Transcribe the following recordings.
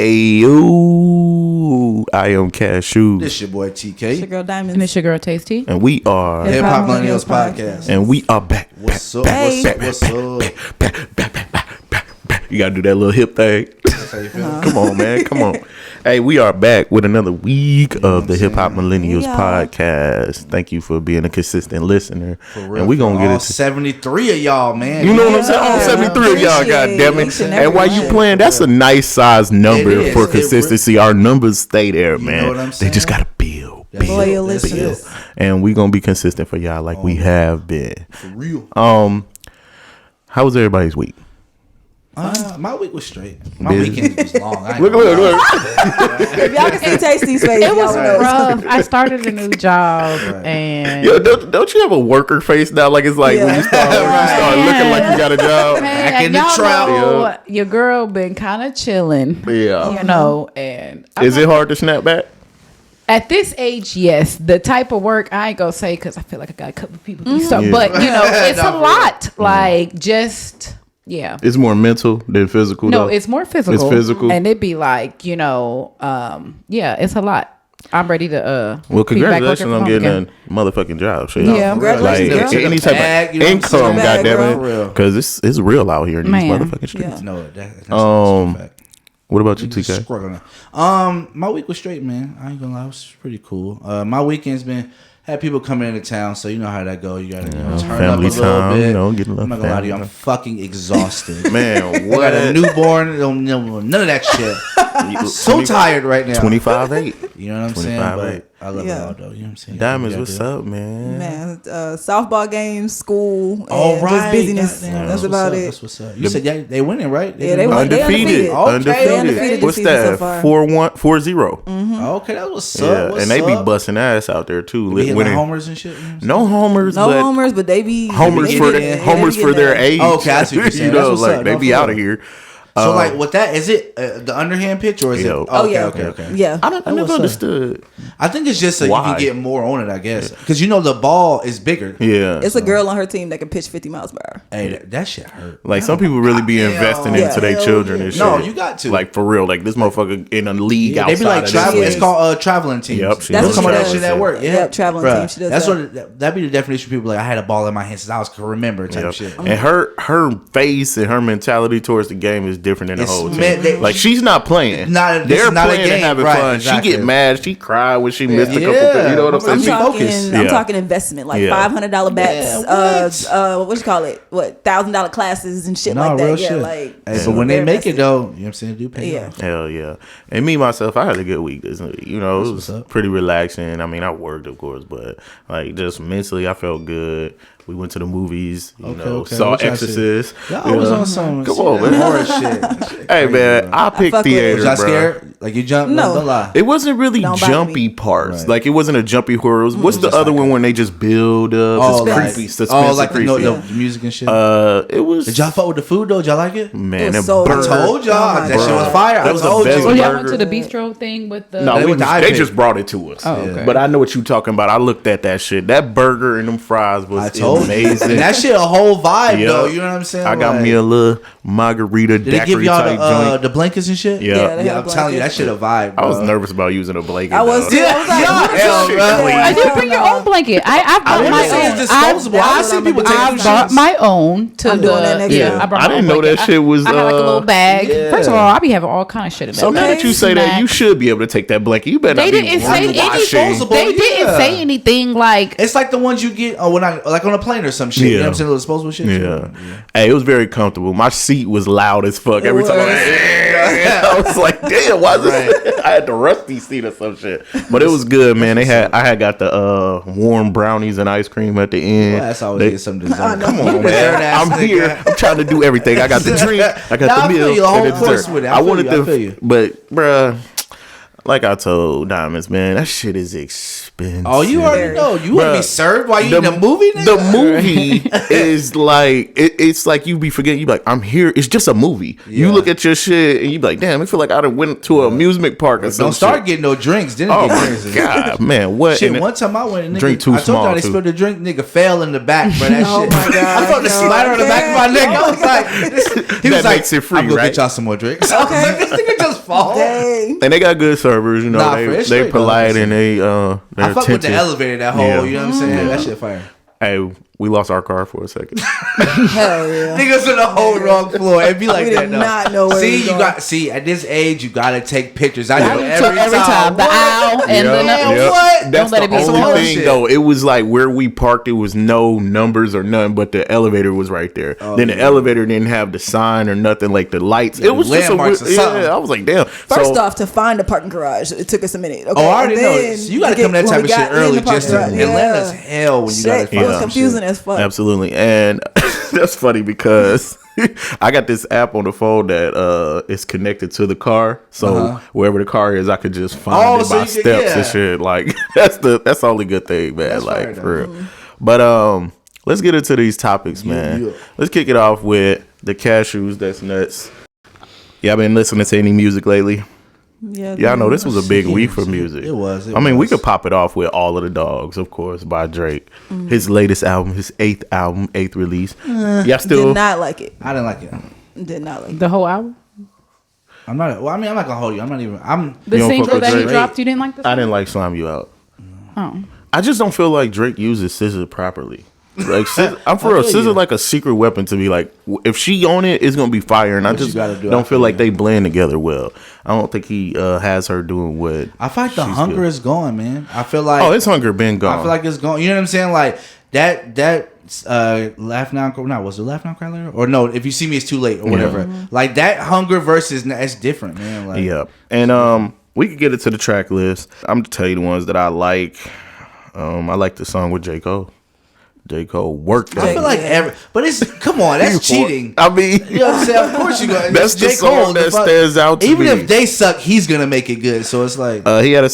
Ayo, I am Cashew. This your boy TK. It's your girl Diamond. It's your girl Tasty. And we are HIPHOP MILLENNIALS podcast. And we are back. What's up? Hey. What's up? You gotta do that little hip thing. That's how you feel? Come on, man. Come on. Hey, we are back with another week of the HIPHOP MILLENNIALS podcast. Thank you for being a consistent listener. And we gonna get all it. 73 of y'all, man. You know what I'm saying? All 73 of y'all, goddamn it. And while you playing, that's a nice size number for consistency. Our numbers stay there, man. know what I'm saying? They just gotta build. Loyal listeners. And we gonna be consistent for y'all like we have been. For real. How was everybody's week? My week was straight. My weekend was long. Look. If y'all can see Tasty's face, It was y'all know. rough. I started a new job and Yo, don't you have a worker face now? Like it's like when you start looking like you got a job. man, Back in the y'all trap. know your girl been kind of chilling. Yeah. You know, and Is it hard to snap back? at this age, yes. The type of work I ain't gonna say because I feel like I got a couple of people do stuff, Yeah. but you know, it's No, a for lot. Like just. Yeah. It's more mental than physical. No, though. it's more physical. It's physical. And it'd be like, you know, yeah, it's a lot. I'm ready to Well, be back congratulations working on from getting home a motherfucking job. Shit. Yeah, congratulations, Like girl. any type Bag, of you know what I'm saying? income, Bag, goddamn girl. it, because it's real out here in these Man. motherfucking streets. Yeah. No, that's a fact. What about you, Just TK? struggling. My week was straight, man. I ain't gonna lie, it was pretty cool. My weekend's been had people coming into town, so you know how that go. You gotta turn up a family little time, bit. you know, get a little I'm not gonna lie to you, family. I'm fucking exhausted. Man, I got what? a newborn. Don't know none of that shit. So tired right now. 25-8. You know what I'm saying? 25-8. But I love Yeah. it all though. You know what I'm saying? Diamonds, You what's gotta up, man? Man, softball games, school, and All right. just busyness. Goddamn, That's what's about up, it. That's what's up. You said they winning, right? Yeah, they won. Undefeated. undefeated. Okay. Undefeated What's this season that? so far. 4-1, 4-0. Okay, that's what's Yeah, up. What's and they be up? busting ass out there too. They hitting winning. homers and shit. You know what I'm saying? No homers, No but homers, but they be homers they for be the, getting- homers they for be their getting age. Oh, okay, I see what you're saying. You That's know, what's like up. they No, be for out real. of here. So like with that, is it the underhand pitch or is Yo. it? Oh, yeah. Okay. Yeah. I never what's up. understood. I think it's just so you Why? can get more on it, I guess, because you know the ball is bigger. Yeah, It's a girl on her team that can pitch 50 miles per hour. Hey, that shit hurt. like some people really be investing Yeah. into their Hell children yeah. and shit. No, you got to. Like for real, like this motherfucker in a league They outside be like of traveling. this It's league. called traveling teams. Yep, she That's does what Some of that she shit does. at work. Yeah, Yep, traveling Bruh, team. She does that's that. what that'd be the definition. People like I had a ball in my hand since I was could remember type Yep. shit. And her face and her mentality towards the game is different than the It's whole team. meant that- Like she's not playing. This They're is not a playing game, and having right, fun. exactly. She get mad. She cry when she missed a couple. Yeah. You know what I'm I'm saying? Be talking. focused. Yeah. I'm talking investment, like Yeah. $500 bets. Yeah, What you call it? What $1,000 classes and shit No, like that. real Yeah, shit. like. Hey, but when they they're make it invested. though, you know what I'm saying? Do pay Yeah. off. Hell yeah. And me myself, I had a good week this week. You know, it what's was up. pretty relaxing. I mean, I worked of course, but like just mentally I felt good. We went to the movies, you know, saw What y'all see? Exorcist. Y'all you was know. on some Come on, man. horror shit. Hey man, I picked fuck with it. theater, Was y'all bro. scared? Like you jumped? No. Don't lie. It wasn't really Don't bite jumpy me. parts. Right. Like it wasn't a jumpy horror. It was, what's the just other like one when they just build up? Oh, It's like, creepy, suspense, like creepy. the music and shit. It was. Did y'all fuck with the food though? Did y'all like it? Man, It was that so burger. good. I told y'all Oh my that shit God. was fire. That I was the told best you. Oh, y'all burger. went to the bistro thing with the. No, They went to they iPad. just brought it to us. Oh, okay. But I know what you talking about. I looked at that shit. That burger and them fries was I told amazing. you. And that shit a whole vibe Yeah. though. You know what I'm saying? I got Like, me a little margarita Did they give daiquiri y'all type joint. the blankets and shit? Yeah. Yeah, they Yeah, had I'm telling you, that blankets. shit a vibe. I was bro. nervous about using a blanket. I was though. too. I was like, Yeah, what the hell, shit? bro. Yeah, I just bring your own blanket. I've bought I my didn't say own. it's disposable. I see people take I them bought shits. my own to I'm the. doing that next yeah, time. I brought I my didn't own know blanket. that shit was. I had like a little bag. yeah. First of all, I be having all kind of shit in that. So now that you say that, you Snacks. should be able to take that blanket. You better They not be didn't say washing. anything. Disposable, They didn't yeah. say anything like. It's like the ones you get like on a plane or some shit. You know what I'm saying? Little disposable shit. Yeah. Hey, it was very comfortable. My seat was loud as fuck every time. I was like, damn, why is this? I had the rusty seat or some shit. But it was good, man. I had got the warm brownies and ice cream at the end. Well, that's always get some dessert. Come on, Dessert man. ass I'm nigga. here. I'm trying to do everything. I got the drink. I got Nah, I the feel meal. you. The whole and the course dessert. with it. I wanted I feel you. but bruh, like I told Diamonds, man, that shit is expensive. expensive. Oh, you already know. You want to Bruh, be served while you in the movie? Nigga? The movie is like it's like you be forgetting. You be like, I'm here. It's just a movie. Yeah. You look at your shit and you be like, damn, I feel like I done went to an amusement park or something. Don't start getting no drinks. Then it Oh get my crazy. god, man! What? Shit, And one time I went and drink too I told small, y'all they too. spilled the drink, nigga fell in the back, bro. That Oh shit. my God, I felt the no. splatter on the back of my neck. I was like, he That was like, makes it free, I'm gonna right? get y'all some more drinks. I was like, this nigga just fall. Dang. And they got good servers, you know. Nah, they it's they straight, polite though. and they're I fuck with the attentive. elevator, that whole, Yeah. you know what I'm saying? That shit fire. Hey, we lost our car for a second. Hell yeah. Niggas on the whole wrong floor. It be like We that did though. not know where see, we you going. got at this age you gotta take pictures. I do Every time. The What? owl and the Yep. What? That's Don't let the it be some only whole thing shit. though. It was like where we parked. It was no numbers or nothing, but the elevator was right there. Then the elevator didn't have the sign or nothing, like the lights. It was just a landmarks weird, or something. yeah. I was like, damn. First off, to find a parking garage, it took us a minute. Okay? Oh, I already and know. then So you gotta to come get- that type when of we shit got in early. the parking Just to, garage, Atlanta's hell when you gotta Shit, find it was some confusing shit. as fuck. absolutely, and that's funny because I got this app on the phone that is connected to the car, so wherever the car is, I could just find it so by you can- steps and yeah. shit. Like that's the only good thing, man. That's like fair, for real. But let's get into these topics, man. yeah. Let's kick it off with the cashews. That's nuts. Y'all been listening to any music lately? Yeah, Y'all know this was a big week for music. It was. I mean, we could pop it off with All of the Dogs, of course, by Drake. His latest album, his eighth release. Y'all still did not like it. I didn't like it. Did not like it. The whole album? I'm not. Well, I mean, I'm not gonna hold you. I'm not even. I'm. The You don't single fuck with that he Drake? dropped, you didn't like this? I didn't like Slime You Out. Oh. I just don't feel like Drake uses SZA properly. Like I'm for I real, feel SZA you. like a secret weapon to me. Like if she on it, it's gonna be fire, and I What you just gotta do, I don't feel feel like you. they blend together well. I don't think he has her doing what. I feel like the she's hunger good. is gone, man. I feel like. Oh, his hunger been gone. I feel like it's gone. You know what I'm saying? Like that. Laugh now, was it laugh now, cry later? Or no? If you see me, it's too late, or whatever. Like that hunger versus it's different, man. Like, Yeah, and we could get into the track list. I'm gonna tell you the ones that I like. I like the song with J. Cole. J. Cole worked. I feel like but it's come on, that's cheating. I mean, You know what I'm saying? Of course you go. That's the J. song that stands out to Even me. if they suck, he's gonna make it good. So it's like he had a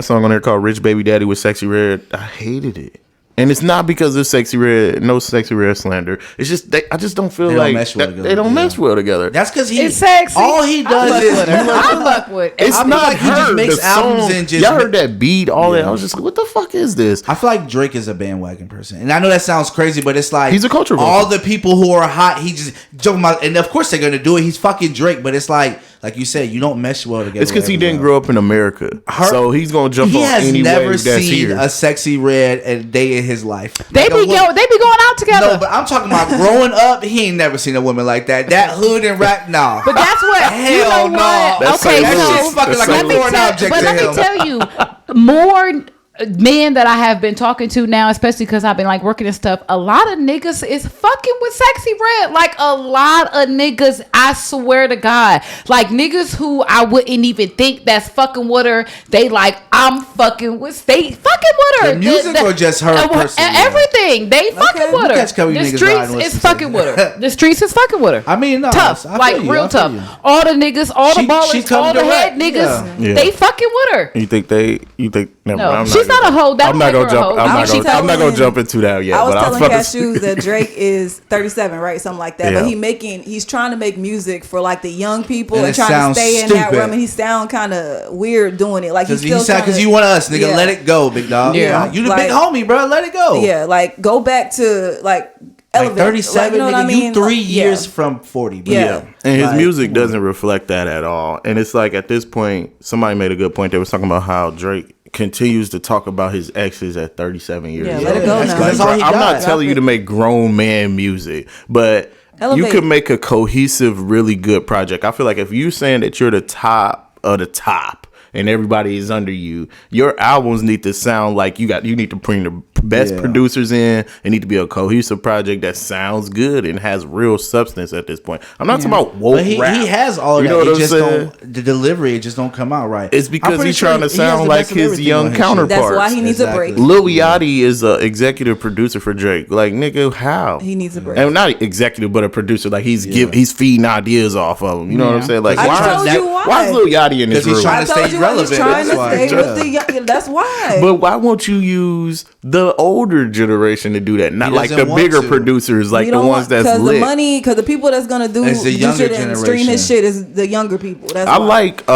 song on there called "Rich Baby Daddy" with Sexy Red. I hated it. And it's not because of Sexy Red, no Sexy Red slander. It's just I just don't feel They don't like mesh well together, they don't yeah. mesh well together. that's because he. It's sexy. All he does I is. fuck with her. I fuck with It's I feel not like he her. just makes the albums song, and just y'all heard that beat, all that. Yeah. I was just like, what the fuck is this? I feel like Drake is a bandwagon person, and I know that sounds crazy, but it's like He's a culture all vulture. the people who are hot, he just joking about, and of course they're gonna do it. He's fucking Drake, but it's like you said, you don't mesh well together. It's because he with didn't everyone. grow up in America, so he's gonna jump He on has any never wave that's seen here. a Sexy Red a day in his life. They Like, be going out together. No, but I'm talking about growing up. He ain't never seen a woman like that. That hood and rap, nah. But that's what Hell you know no. what? That's Okay, St. that Louis. shit's fucking That's like St. a Louis. foreign object but to let him. me tell you, more men that I have been talking to now, especially because I've been like working and stuff, a lot of niggas is fucking with Sexy Red. Like a lot of niggas, I swear to God, like niggas who I wouldn't even think that's fucking with her. They like I'm fucking with. They fucking with her. The music or just her personally? Everything. They fucking with her. Catch couple The niggas riding streets with is some fucking with her. The streets is fucking with her. I mean, no, tough, I feel like you, real I feel tough. you. All the niggas, all She the ballers, come all the head direct, niggas, yeah. they fucking with her. You think? Never No, mind, she's not a hoe. That I'm don't not make gonna her a jump. hoe. I'm I not was gonna. I'm not gonna telling- jump into that yet. I was but telling I'm fucking. Cashews that Drake is 37, right? Something like that. Yeah. But he's trying to make music for like the young people And and it trying to sounds stay in that stupid. realm. And he sound kind of weird doing it. Like he's Because still because you want us, nigga. Yeah. Let it go, big dog. Yeah. You the Like- big homie, bro. Let it go. Yeah, like go back to like Like elevate. 37, like, you know what nigga. I mean? You 3 Like, years yeah. from 40, bro. Yeah. And his Like, music come on. doesn't reflect that at all. And it's like at this point, somebody made a good point. They was talking about how Drake continues to talk about his exes at 37 years Yeah, old. let it go That's now. 'cause that's all he I'm not does. telling you to make grown man music, but you Elevate. could make a cohesive, really good project. I feel like if you saying that you're the top of the top and everybody is under you, your albums need to sound like you need to bring the best Yeah. producers in. It need to be a cohesive project that sounds good and has real substance at this point. I'm not talking about woke But he rap. has all of You that. know what It I'm just saying? don't. The delivery, it just don't come out right. It's I'm because pretty he's sure trying to he has sound the like best of his everything young on his shit. counterpart. That's why he needs a break. Lil Yachty is a executive producer for Drake. Like, nigga, how? He needs a break. And not executive, but a producer. Like he's feeding ideas off of him. You know what I'm saying? Like, I why told you why. is Lil Yachty in this Because he's room? trying to I told stay you relevant. He's trying That's to why. stay with the young. That's why. But why won't you use the older generation to do that? Not He like the doesn't want bigger to. producers, like We the don't ones that's because lit. the money, because the people that's gonna do It's the younger shit and stream his generation. shit is the younger people. That's I why. like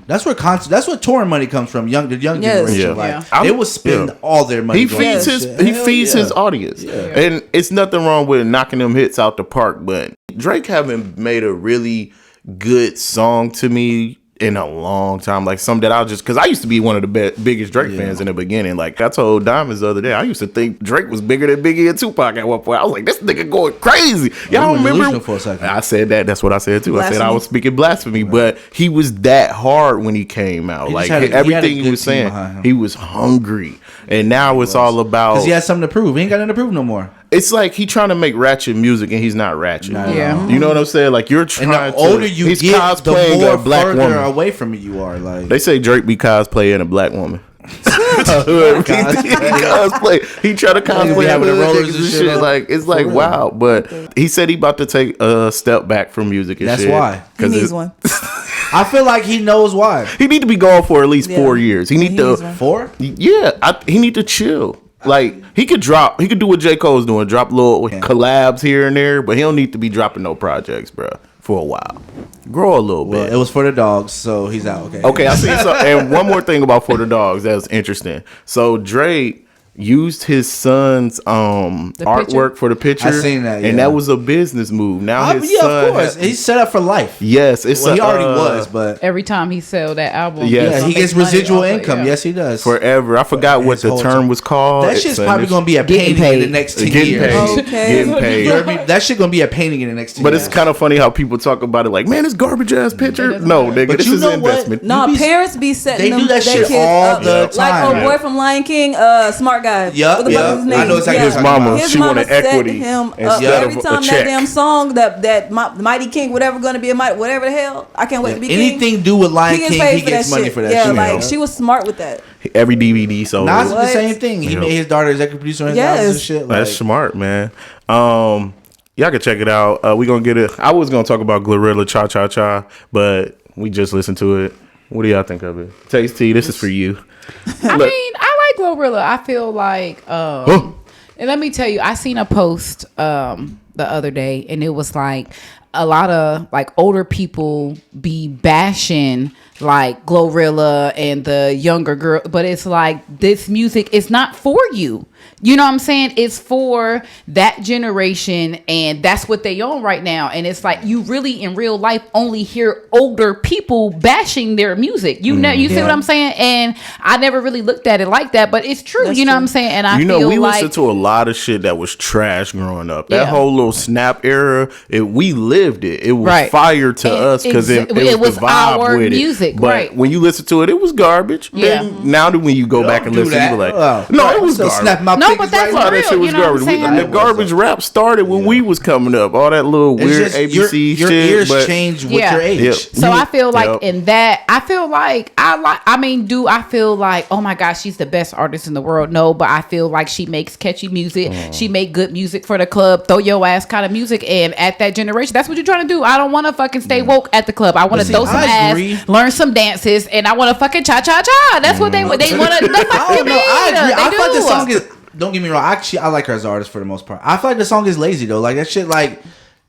That's where that's where touring money comes from. The young Yes. generation. Yeah. Like Yeah. they will spend all their money. he doing feeds that his shit. he Hell feeds yeah. his audience, and it's nothing wrong with knocking them hits out the park. But Drake haven't made a really good song to me in a long time, like some that because I used to be one of the biggest Drake fans in the beginning. Like I told Diamonds the other day, I used to think Drake was bigger than Biggie and Tupac at one point. I was like, this nigga going crazy. Y'all went remember? delusional for a second. I said that. That's what I said too. I said I Blasphemy. was speaking blasphemy, but he was that hard when he came out. He Like just had a everything he good was team saying, behind him. he was hungry, and now it's all about. Because he has something to prove. He ain't got nothing to prove no more. It's like he trying to make ratchet music and he's not ratchet. Yeah. You know what I'm saying? Like you're trying And the older to. you He's get, the cosplaying more a black further woman. away from it you are. Like They say Drake be cosplaying a black woman. He try to cosplay having the hood rollers niggas and and shit shit. on. Like it's like real. wow. But he said he about to take a step back from music and That's shit. why. he needs one. I feel like he knows why. He need to be gone for at least Yeah. 4 years. He need He to. needs one. 4? Yeah, he need to chill. Like he could do what J. Cole's doing, drop little collabs here and there, but he don't need to be dropping no projects, bro, for a while. Grow a little Well, bit. it was for the dogs, so he's out. Okay. Okay, I see. So, and one more thing about For the Dogs that's interesting. So Drake used his son's artwork for the picture. I seen that, and yeah. that was a business move. Now his Yeah, son, of course. He's set up for life. yes, it's Well, he already was, but Every time he sell that album, Yeah, yeah, gonna he gets make money residual off it, income. yeah. Yes, he does. forever. I forgot what His the whole term time. was called. That shit's It's probably going to be a Getting painting in the paid. next 10 getting years. paid. Okay. Getting paid. You know what I mean? That shit going to be a painting in the next 10 But years. it's kind of funny how people talk about it like, man, it's garbage ass picture. No, nigga, But this you is know an what? investment. No, You be- parents be setting they them do that their shit kids all up. the Like time. our boy from Lion King, smart guy. Yup, What the fuck is his yup. I name? know exactly His mama, His she mama wanted set equity him up instead every of a time that check. damn song that Mighty King, whatever gonna be a mighty, whatever the hell. I can't wait to be king. Anything do with Lion He King, gets paid he for gets that money shit. for that Yeah, shit. like she was smart with that. Every DVD sold. Nas did the What? same thing. He Yeah. made his daughter executive producer on his Yes. albums and shit. Like, That's smart, man. Y'all can check it out. We gonna get it. I was gonna talk about Glorilla Cha Cha Cha, but we just listened to it. What do y'all think of it? Taste T, this is for you. I Look. mean, I like Glorilla. I feel like, and let me tell you, I seen a post the other day, and it was like a lot of like older people be bashing like Glorilla and the younger girl, but it's like this music is not for you. You know what I'm saying? It's for that generation, and that's what they own right now. And it's like you really in real life only hear older people bashing their music. You know, you see what I'm saying? And I never really looked at it like that, but it's true. That's you know true. what I'm saying? And I You know, feel we like listened to a lot of shit that was trash growing up. That Yeah. whole little Snap era, we lived it. It was Right. fire to us because it was the vibe our with music, it. But right. when you listen to it, it was garbage. Yeah. And now that when you go back and do listen, that. you be like, Oh, no, right. it was So garbage. snap my No, fingers but that's A lot of that real, shit was you know what I'm garbage. saying? The garbage rap started when we was coming up. All that little It's weird just ABC your shit. ears but change with Yeah. your age. Yep. So I feel like Yep. in that, I feel like I feel like, oh my gosh, she's the best artist in the world. No, but I feel like she makes catchy music. She make good music for the club, throw your ass kind of music. And at that generation, that's what you're trying to do. I don't want to fucking stay woke at the club. I want to see, throw some I ass, agree. learn some dances, and I want to fucking cha cha cha. That's what they want to. I don't know. I agree. I They feel like the do. song is. Don't get me wrong. Actually, I like her as an artist for the most part. I feel like the song is lazy though. Like that shit. Like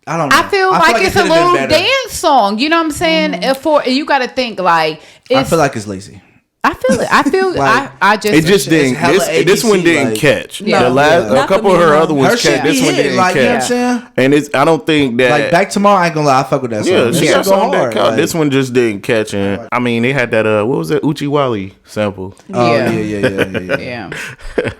I don't know. I feel like it it's a could've been little better. dance song. You know what I'm saying? For you got to think like it's, I feel like it's lazy. I feel it. I feel Like, I just It just didn't. hella This one ABC, didn't like- catch. Yeah. The last, Yeah. a couple Not of for her me, other no. ones Her shit catch. be This one hitting, didn't like, you know what I'm catch. saying? And I don't think that. Like Back Tomorrow, I ain't gonna lie. I fuck with that song. Yeah, That she shit got go something that hard, caught. like- This one just didn't catch. And I mean, they had that. What was that Uchi Wally sample? Oh Yeah. yeah. yeah.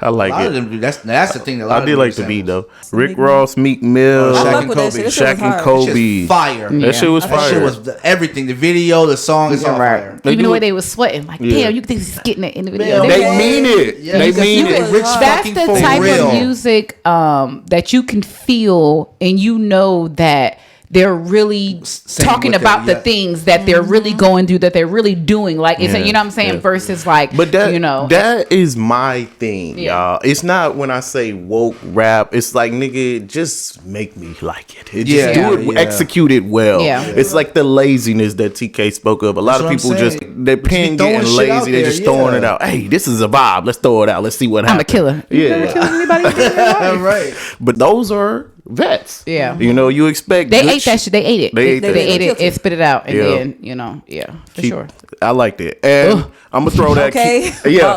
I A like lot of it. them do. That's the thing. That a lot I of did them like do the beat samples. though. Rick Ross, Meek Mill, Shaq I and fuck with that Kobe. shit. That shit Shaq was and hard. Kobe. That shit's fire. Yeah. That shit was That shit fire. was everything. The video, the song, it's all fire. They Even do the way it- they was sweating, like, Yeah. damn, you think he's getting it in the video. Man, They Yeah. mean it. Yeah. They You can mean feel it. it. Rich That's fucking the for type real. of music that you can feel and you know that they're really talking about the things that they're really going through, that they're really doing. Like, it's you know what I'm saying? Versus like, but that, you know, that is my thing, y'all. It's not when I say woke rap. It's like, nigga, just make me like it. Just do it, execute it well. It's like the laziness that TK spoke of. A lot of people just, they're getting lazy. They're just throwing it out. Hey, this is a vibe. Let's throw it out. Let's see what happens. I'm a killer. Yeah. You never killed anybody in your life. Right. But those are vets. Yeah. You know, you expect they ate that shit. They ate it. They ate it and spit it out. And then, you know, for sure. I liked it. And I'm gonna throw that.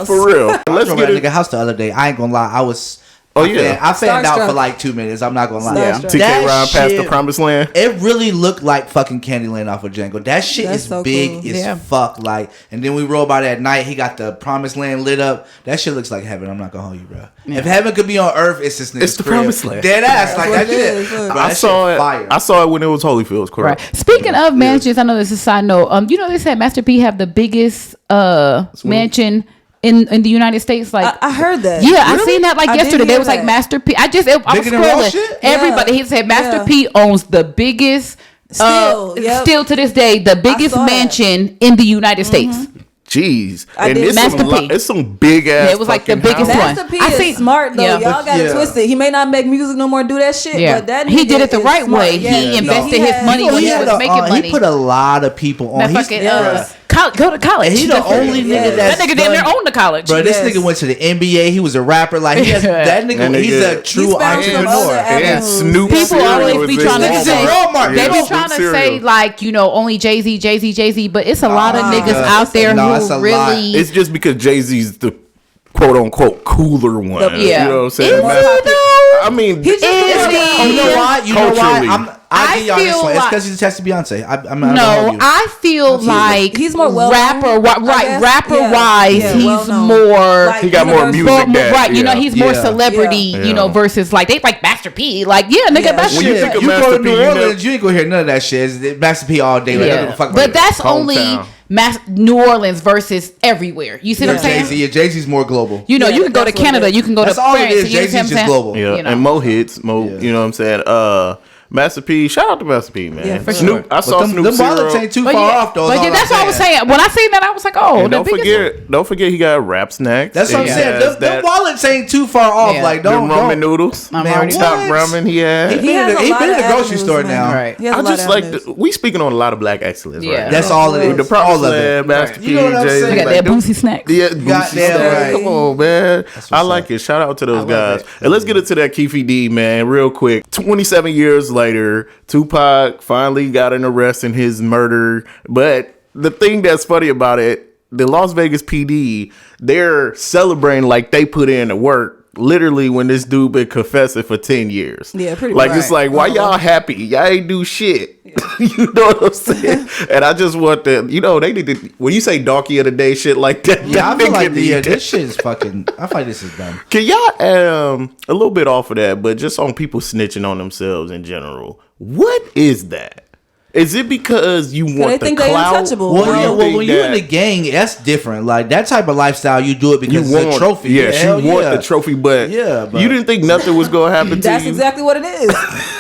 For real. Let's get a nigga house the other day. I ain't gonna lie. I was. I fanned out for like 2 minutes. I'm not gonna lie. TK ride past the promised land. It really looked like fucking Candyland off of Django. That shit is so big as fuck. Like, and then we roll by that night. He got the promised land lit up. That shit looks like heaven. I'm not gonna hold you, bro. If heaven could be on earth, it's this nigga's It's the promised land. Dead ass like that shit. Bro, I saw it. Fire. I saw it when it was Holyfield's. Correct. Right. Speaking of mansions, I know this is a side note. You know they said Master P have the biggest mansion in the United States. Like, I heard that. Yeah, I seen that like yesterday. They was like Master P. I was scrolling. Everybody, he said Master P owns the biggest. Still to this day, the biggest mansion in the United States. Jeez, and it's some big ass. It was like the biggest one. Master P is smart though. Y'all got it twisted. He may not make music no more, do that shit. But that he did it the right way. He invested his money when he was making money. He put a lot of people on. Go to college. And he the only nigga that nigga damn near owned the college. Bro, this nigga went to the NBA. He was a rapper. Like that nigga, he's a true entrepreneur. And Snoop. People always be trying to say they be trying to say like, you know, only Jay-Z, but it's a lot of niggas out there who really. It's just because Jay-Z's the quote unquote cooler one. You know what I'm saying? I mean, he just you know why? You know why? I give y'all this one. It's because he's attached to Beyonce. I feel like he's more well rapper, rapper wise. He's more. He got more music. Right, you know, he's more celebrity. You know, versus like they like Master P. Like, nigga, Master P. When you go to New Orleans, you ain't gonna hear none of that shit. It's Master P all day. But that's only New Orleans versus everywhere. You see what I'm saying? Jay-Z's more global. You know, you can go to Canada. You can go to France. All it is. Jay-Z's just global. Yeah, and more hits. You know what I'm saying? Master P, shout out to Master P, man. Yeah, for Snoop, sure. I saw Snoop Them wallets ain't too far off, though. But that's what I was saying. When I seen that, I was like, oh, don't forget he got Rap Snacks. That's what I'm saying. Them wallets ain't too far off. Like, don't ramen noodles. Man, top ramen he had. He been in the grocery store now. Right. I just like we speaking on a lot of black excellence. Right. That's all it is. The all of it. Master P, you know what I'm saying? I got that Boosie Snacks. Yeah, Boosie Snacks. Come on, man. I like it. Shout out to those guys. And let's get into that Keefy D, man, real quick. 27 years later, Tupac finally got an arrest in his murder. But the thing that's funny about it, the Las Vegas PD, they're celebrating like they put in the work. Literally, when this dude been confessing for 10 years. Yeah, pretty much. Like, it's like, why y'all happy? Y'all ain't do shit. You know what I'm saying? And I just want to, you know, they need to, when you say donkey of the day shit like that. Yeah, I feel like this shit is fucking, I feel like this is dumb. Can y'all, a little bit off of that, but just on people snitching on themselves in general. What is that? Is it because you want the clout? Untouchable. Well, when you're in the gang, that's different. Like that type of lifestyle, you do it because it's a trophy. Yeah, you want the trophy, but you didn't think nothing was going to happen to you. That's exactly what it is.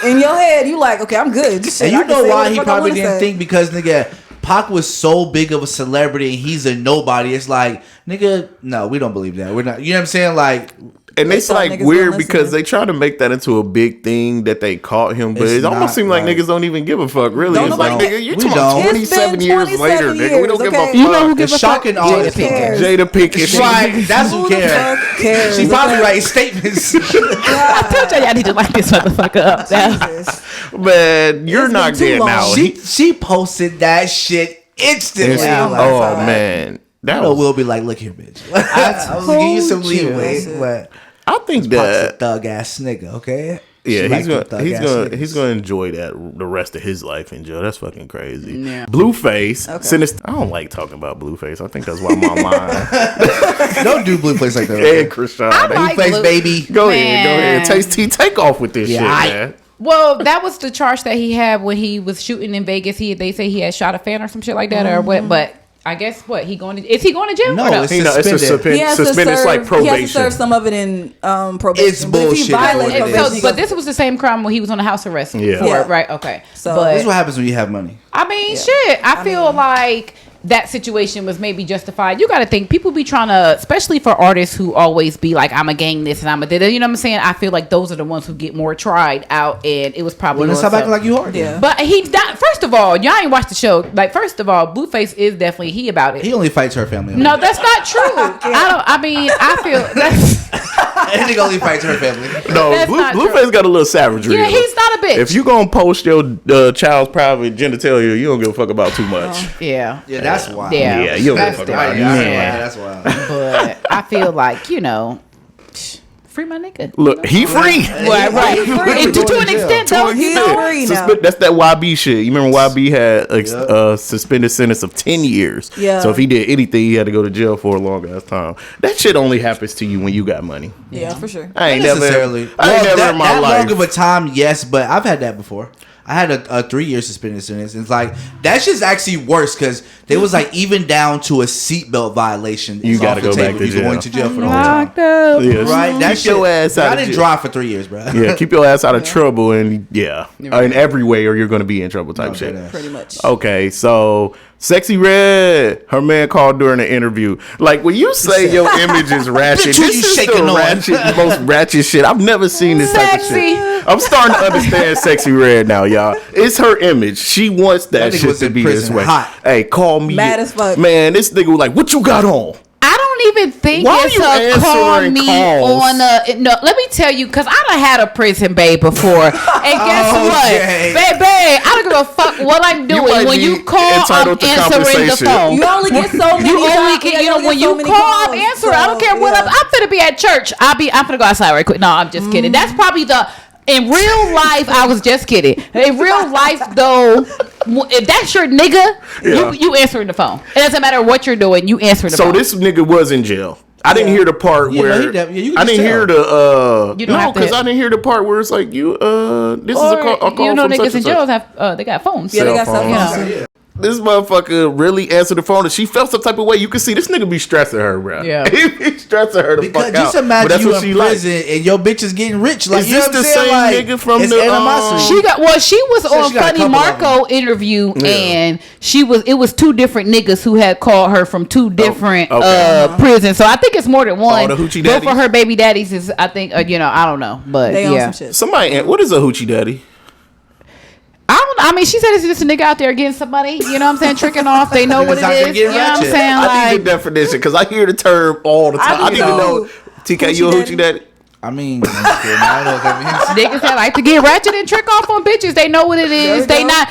In your head, you like, okay, I'm good. And you know why he probably didn't think, because nigga, Pac was so big of a celebrity and he's a nobody. It's like, nigga, no, we don't believe that. We're not. You know what I'm saying? Like. And it's like weird because they try to make that into a big thing that they caught him, but it almost seems like niggas don't even give a fuck. Really, it's like, nigga, you're talking about 27 years later, nigga. We don't give a fuck. You know who gives a fuck? Jada Pinkett. Right, that's who cares. She probably writes statements. I told y'all need to light this motherfucker up now. Man, you're not getting out. She posted that shit instantly. Oh man. That will be like, look here, bitch. I was gonna give you some leeway, but I think that a thug ass nigga, okay? Yeah, he's gonna enjoy that the rest of his life in jail. That's fucking crazy. Yeah. Blueface, Sinister. I don't like talking about Blueface. I think that's why I'm online. Don't do Blueface like that. Hey, Krishan, Blueface, baby. Go ahead. Take off with this shit, man. Well, that was the charge that he had when he was shooting in Vegas. They say he had shot a fan or some shit like that, or what? But I guess what is he going to jail? No, or no? it's It's suspended. He has to suspended. It's like serve. He has to probation. serve some of it in probation. It's But if bullshit, he violates that's what it is. probation, But this was the same crime when he was on a house arrest. Yeah. For, Yeah. right. Okay. So- but This is what happens when you have money. I mean, shit. I feel like that situation was maybe justified. You got to think people be trying to, especially for artists who always be like, I'm a gang this and I'm a da-da, you know what I'm saying? I feel like those are the ones who get more tried out, and it was probably. Well, then stop acting like you hard. Yeah. But he's not. First of all, y'all ain't watched the show. Like, first of all, Blueface is definitely he about it. He only fights her family. No, that's not true. I feel that's. And he only fights her family. No, That's not Blueface got a little savagery. Yeah, in him. he's not a bitch. If you gonna post your child's private genitalia, you don't give a fuck about too much. Yeah. Yeah, that's wild. Yeah. Yeah, you don't give a fuck That's about it. different. Yeah. That's wild. But I feel like, free my nigga. Look, he free. Right. And to an extent, though. He's free now. That's that YB shit. You remember YB had a suspended sentence of 10 years. Yeah. So if he did anything, he had to go to jail for a long ass time. That shit only happens to you when you got money. Yeah, for sure. I ain't Not never. necessarily. I ain't never that, in my that life. long of a time, yes, but I've had that before. I had a 3-year suspended sentence. It's like that shit's actually worse because they was like even down to a seatbelt violation. You is gotta off the go back table. to You're jail. going to jail for the whole time. Locked up. Yeah, Right? That keep shit. your ass I out of didn't jail. drive for 3 years, bro. Yeah, keep your ass out of trouble and in every way, or you're gonna be in trouble type shit. Pretty much. Okay, so Sexy Red, her man called during an interview. Like when you say your image is ratchet, Bitch, who this you is shaking the on? most ratchet shit. I've never seen this type of Sexy. shit. I'm starting to understand Sexy Red now, y'all. It's her image. She wants that That nigga shit was to in be this prison way. hot. Hey, call me Mad as fuck. Man, this nigga was like, "What you got on?" I don't even think Why it's you a call answering me calls? on a. No, let me tell you, because I done had a prison babe before. And guess what? Okay. Baby, I don't give a fuck what I'm doing. might When be you call, I'm entitled to answering the compensation. phone. You only get so many. You only times- get, yeah, you know, only when get so you many call, calls, I'm answering. I don't so, care what yeah. I'm finna be at church. I'm finna go outside right quick. No, I'm just kidding. That's probably in real life, I was just kidding. In real life, though, if that's your nigga, Yeah. you answering the phone. It doesn't matter what you're doing, you answering the So phone. this nigga was in jail. I didn't hear the part Yeah, no, where he def- yeah, you can I just didn't hear tell. the You don't no, have to- because I didn't hear the part where it's like you this is a call you know, from niggas such in and jail such. have they got phones. Yeah, they got Cell cell phones. phones. This motherfucker really answered the phone and she felt some type of way. You can see this nigga be stressing her, bro. Yeah. He be stressing her the Because fuck out. just But imagine that's you what in she like. prison and your bitch is getting rich. Like, Is you know this what I'm the saying? same Like, nigga from it's the, animosity. She was Said on she got a Funny couple of Marco interview, Yeah. and it was two different niggas who had called her from two different okay. prisons. So I think it's more than one. Oh, the hoochie Both for daddies? her baby daddies is, I think, I don't know, but They own yeah. some shit. Somebody, what is a hoochie daddy? I mean, she said it's just a nigga out there getting some money. You know what I'm saying? Tricking off. They know what Niggas out there it is. getting You know what I'm ratchet. saying? I need Like, the definition because I hear the term all the time. I need to know. TK, you a Hoochie hoochie daddy? I mean, I'm just kidding. I don't know what that means. niggas that like to get ratchet and trick off on bitches. They know what it is. you They go. not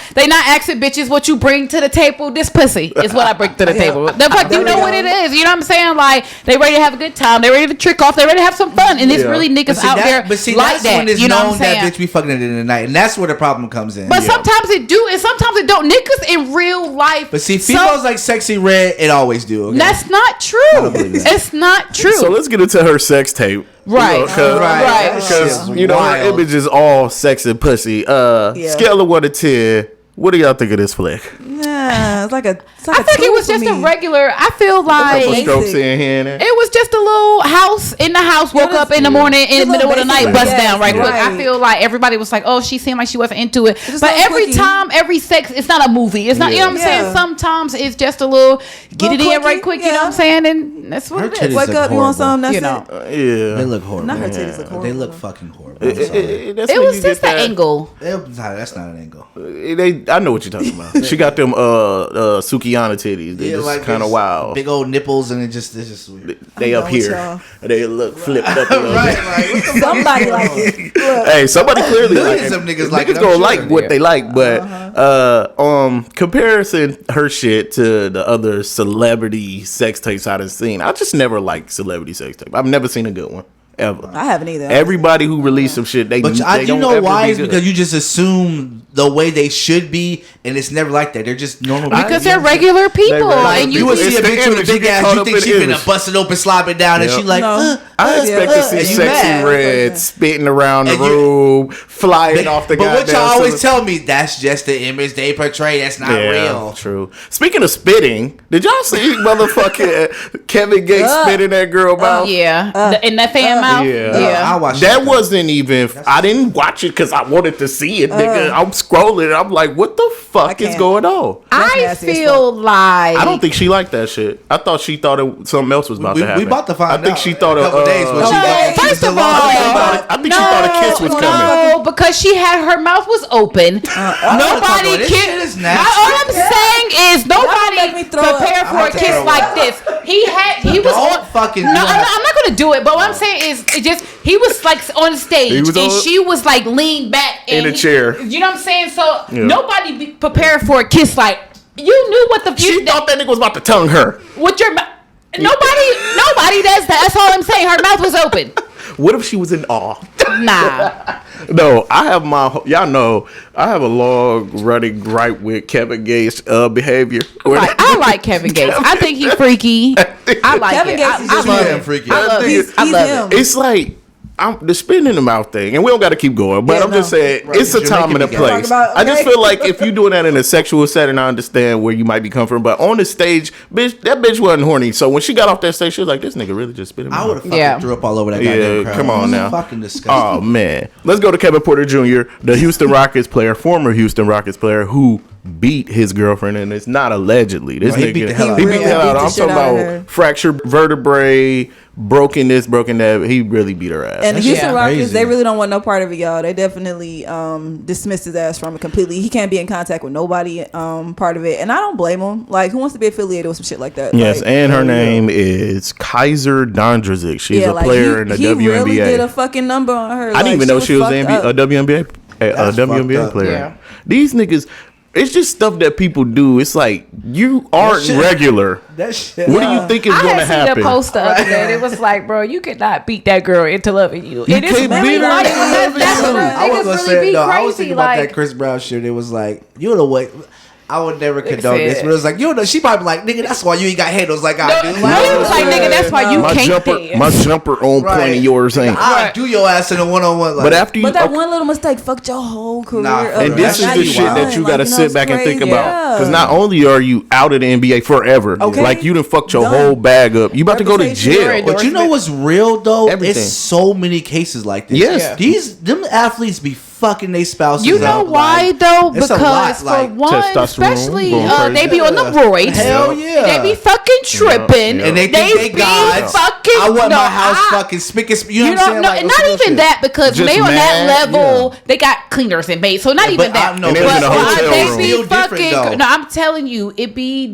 asking bitches what you bring to the table. This pussy is what I bring to the table. The fuck, There you we know what go. it is. You know what I'm saying? Like, they ready to have a good time. They ready to trick off. They ready to have some fun. And it's Yeah. really niggas out there But see, like that's that. when it's You know what known I'm that saying? bitch be fucking it in the night, and that's where the problem comes in. But sometimes it do, and sometimes it don't. Niggas in real life. But see, females like Sexy Red, it always do. Okay? That's not true. believe that. It's not true. So let's get into her sex tape. Right. Right. Because, Shit, you know, her wild. image is all sex and pussy. Scale of 1 to 10. What do y'all think of this flick? Yeah, it's like a. I think it was just a regular. I feel A couple like strokes in here and there. it was just a little house in the house. Woke up in the morning in the Just middle of the little night, basic, bust yes, down right quick. I right. feel like everybody was like, "Oh, she seemed like she wasn't into it." Just But a little every quickie. time, every sex, it's not a movie. It's not. You know what I'm Yeah. saying? Sometimes it's just a little get it Little in right quickie, quick. You know yeah. what I'm saying? And that's what Her it is. titties Wake look up, you want horrible. some? That's You know. Yeah. They look horrible. Not her titties look horrible. They look fucking horrible. I'm sorry. That's It when was you just get the that- angle. That's not an angle. I know what you're talking about. She got them Sukiyana titties. They just kind of it's wild. Big old nipples, and it's just weird. They I'm up done with here. y'all. They look flipped up a little bit. Right, what the Somebody like it. Look, Hey, somebody clearly like Millions it. of niggas like it, I'm gonna sure. like what Yeah. they like, but comparison her shit to the other celebrity sex tapes I've seen. I just never liked celebrity sex tape. I've never seen a good one. ever. I haven't either. Everybody who released some shit, they. But they you don't know ever why? be It's good. because you just assume the way they should be, and it's never like that. They're just normal. Because people. they're regular people, Like, and You you would see a It's the bitch with a image. You big get ass. caught You up think in she the finna image. bust it open, slap it down, and Yep. she like, No. I expect to see and you Sexy mad. Red spitting around the And you- room, flying off the But what goddamn y'all always ceiling. tell me, that's just the image they portray. That's not real. True. Speaking of spitting, did y'all see motherfucking Kevin Gates spitting that girl mouth? in that fan mouth. I watched That wasn't even. I didn't watch it because I wanted to see it, nigga. I'm scrolling. And I'm like, what the fuck is can't. going on? I nasty as feel like I don't think she liked that shit. I thought she thought something else was about to happen. We about to find out. I think she thought in a couple days when No, she got first of all, I think she thought a kiss was coming. No, because she had her mouth was open. Nobody this shit is can. nasty. All I'm saying is make me nobody throw up. prepared for a to kiss throw like up. this. He was Don't on. fucking No, do I'm that. not gonna do it. But what I'm saying is, it just he was like on stage He was and on- she was like leaned back In and a chair. You know what I'm saying? So Yeah. nobody be prepared for a kiss like. You knew what the She thought that nigga was about to tongue her. with your mouth. Nobody does that. That's all I'm saying. Her mouth was open. What if she was in awe? Nah. No, I have y'all know, I have a long running gripe with Kevin Gates' behavior. I like Kevin Gates. I think he's freaky. I like Kevin it. Gates is I just love him it. freaky. I love He's it. I love him. it. It's like the spin in the mouth thing, and we don't got to keep going. But Yeah, I'm just no. saying, Right, it's a you're time and a making me place. Talk about- I just okay. feel like if you're doing that in a sexual setting, I understand where you might be coming from. But on the stage, that bitch wasn't horny. So when she got off that stage, she was like, "This nigga really just spit in my I would mouth." have fucking threw up all over that goddamn Yeah, crowd. come on It was now. Fucking disgusting. Oh man, let's go to Kevin Porter Jr., the Houston Rockets player, former Houston Rockets player, who beat his girlfriend, and it's not allegedly. This No, nigga, he beat the hell out he of beat her. the hell out of her. Beat the I'm shit talking out of her. about fractured vertebrae, broken this, broken that. He really beat her ass. And the That's Houston just Rockets, crazy. they really don't want no part of it, y'all. They definitely dismissed his ass from it completely. He can't be in contact with nobody part of it. And I don't blame him. Like, who wants to be affiliated with some shit like that? Yes, Like, and her name is Kaiser Dondrazik. She's a like, player in the he WNBA. really did a fucking number on her. I didn't even know she was a WNBA, That's WNBA fucked up. player. Yeah. These niggas, it's just stuff that people do. It's like you aren't shit- regular. That shit. What do you think is I going to had seen happen? the post the other day. It was like, bro, you could not beat that girl into loving you. You And it's can't really beat her like, into loving that's you. what I was niggas gonna really say be no. crazy. I was thinking about that Like, Chris Brown shit. It was like, you know what? I would never condone said- this, but it was like, you know, she probably be like, nigga, that's why you ain't got handles like I do. no, he was like, nigga, that's why you my can't jumper, dance. my jumper on point Right. and yours ain't. I do your ass in a one-on-one. Like, But after you, But that okay, one little mistake fucked your whole career Nah, up. and this That's is the not shit wild. that you got to Like, sit it's back and think crazy. about. Yeah. Because not only are you out of the NBA forever, Okay. like you done fucked your Done. whole bag up. You about to go to Reputation. jail. but you know what's real though? Everything. It's so many cases like this. Yes. Yeah. Them athletes be fucking they spouses. You know up, why like, though? it's a Because lot, like, for one, testosterone especially going crazy. they be on the roids. Hell yeah. They be fucking tripping. Yeah. and they think they be gods. fucking. I want no, my house I- fucking spick and you know You what I'm don't saying? know, Like, not some real even shit. that because Just when they on mad, that level, they got cleaners and maids. So not even but that. I know, And they but live in a hotel they room. be Still different, fucking. though. No, I'm telling you, it be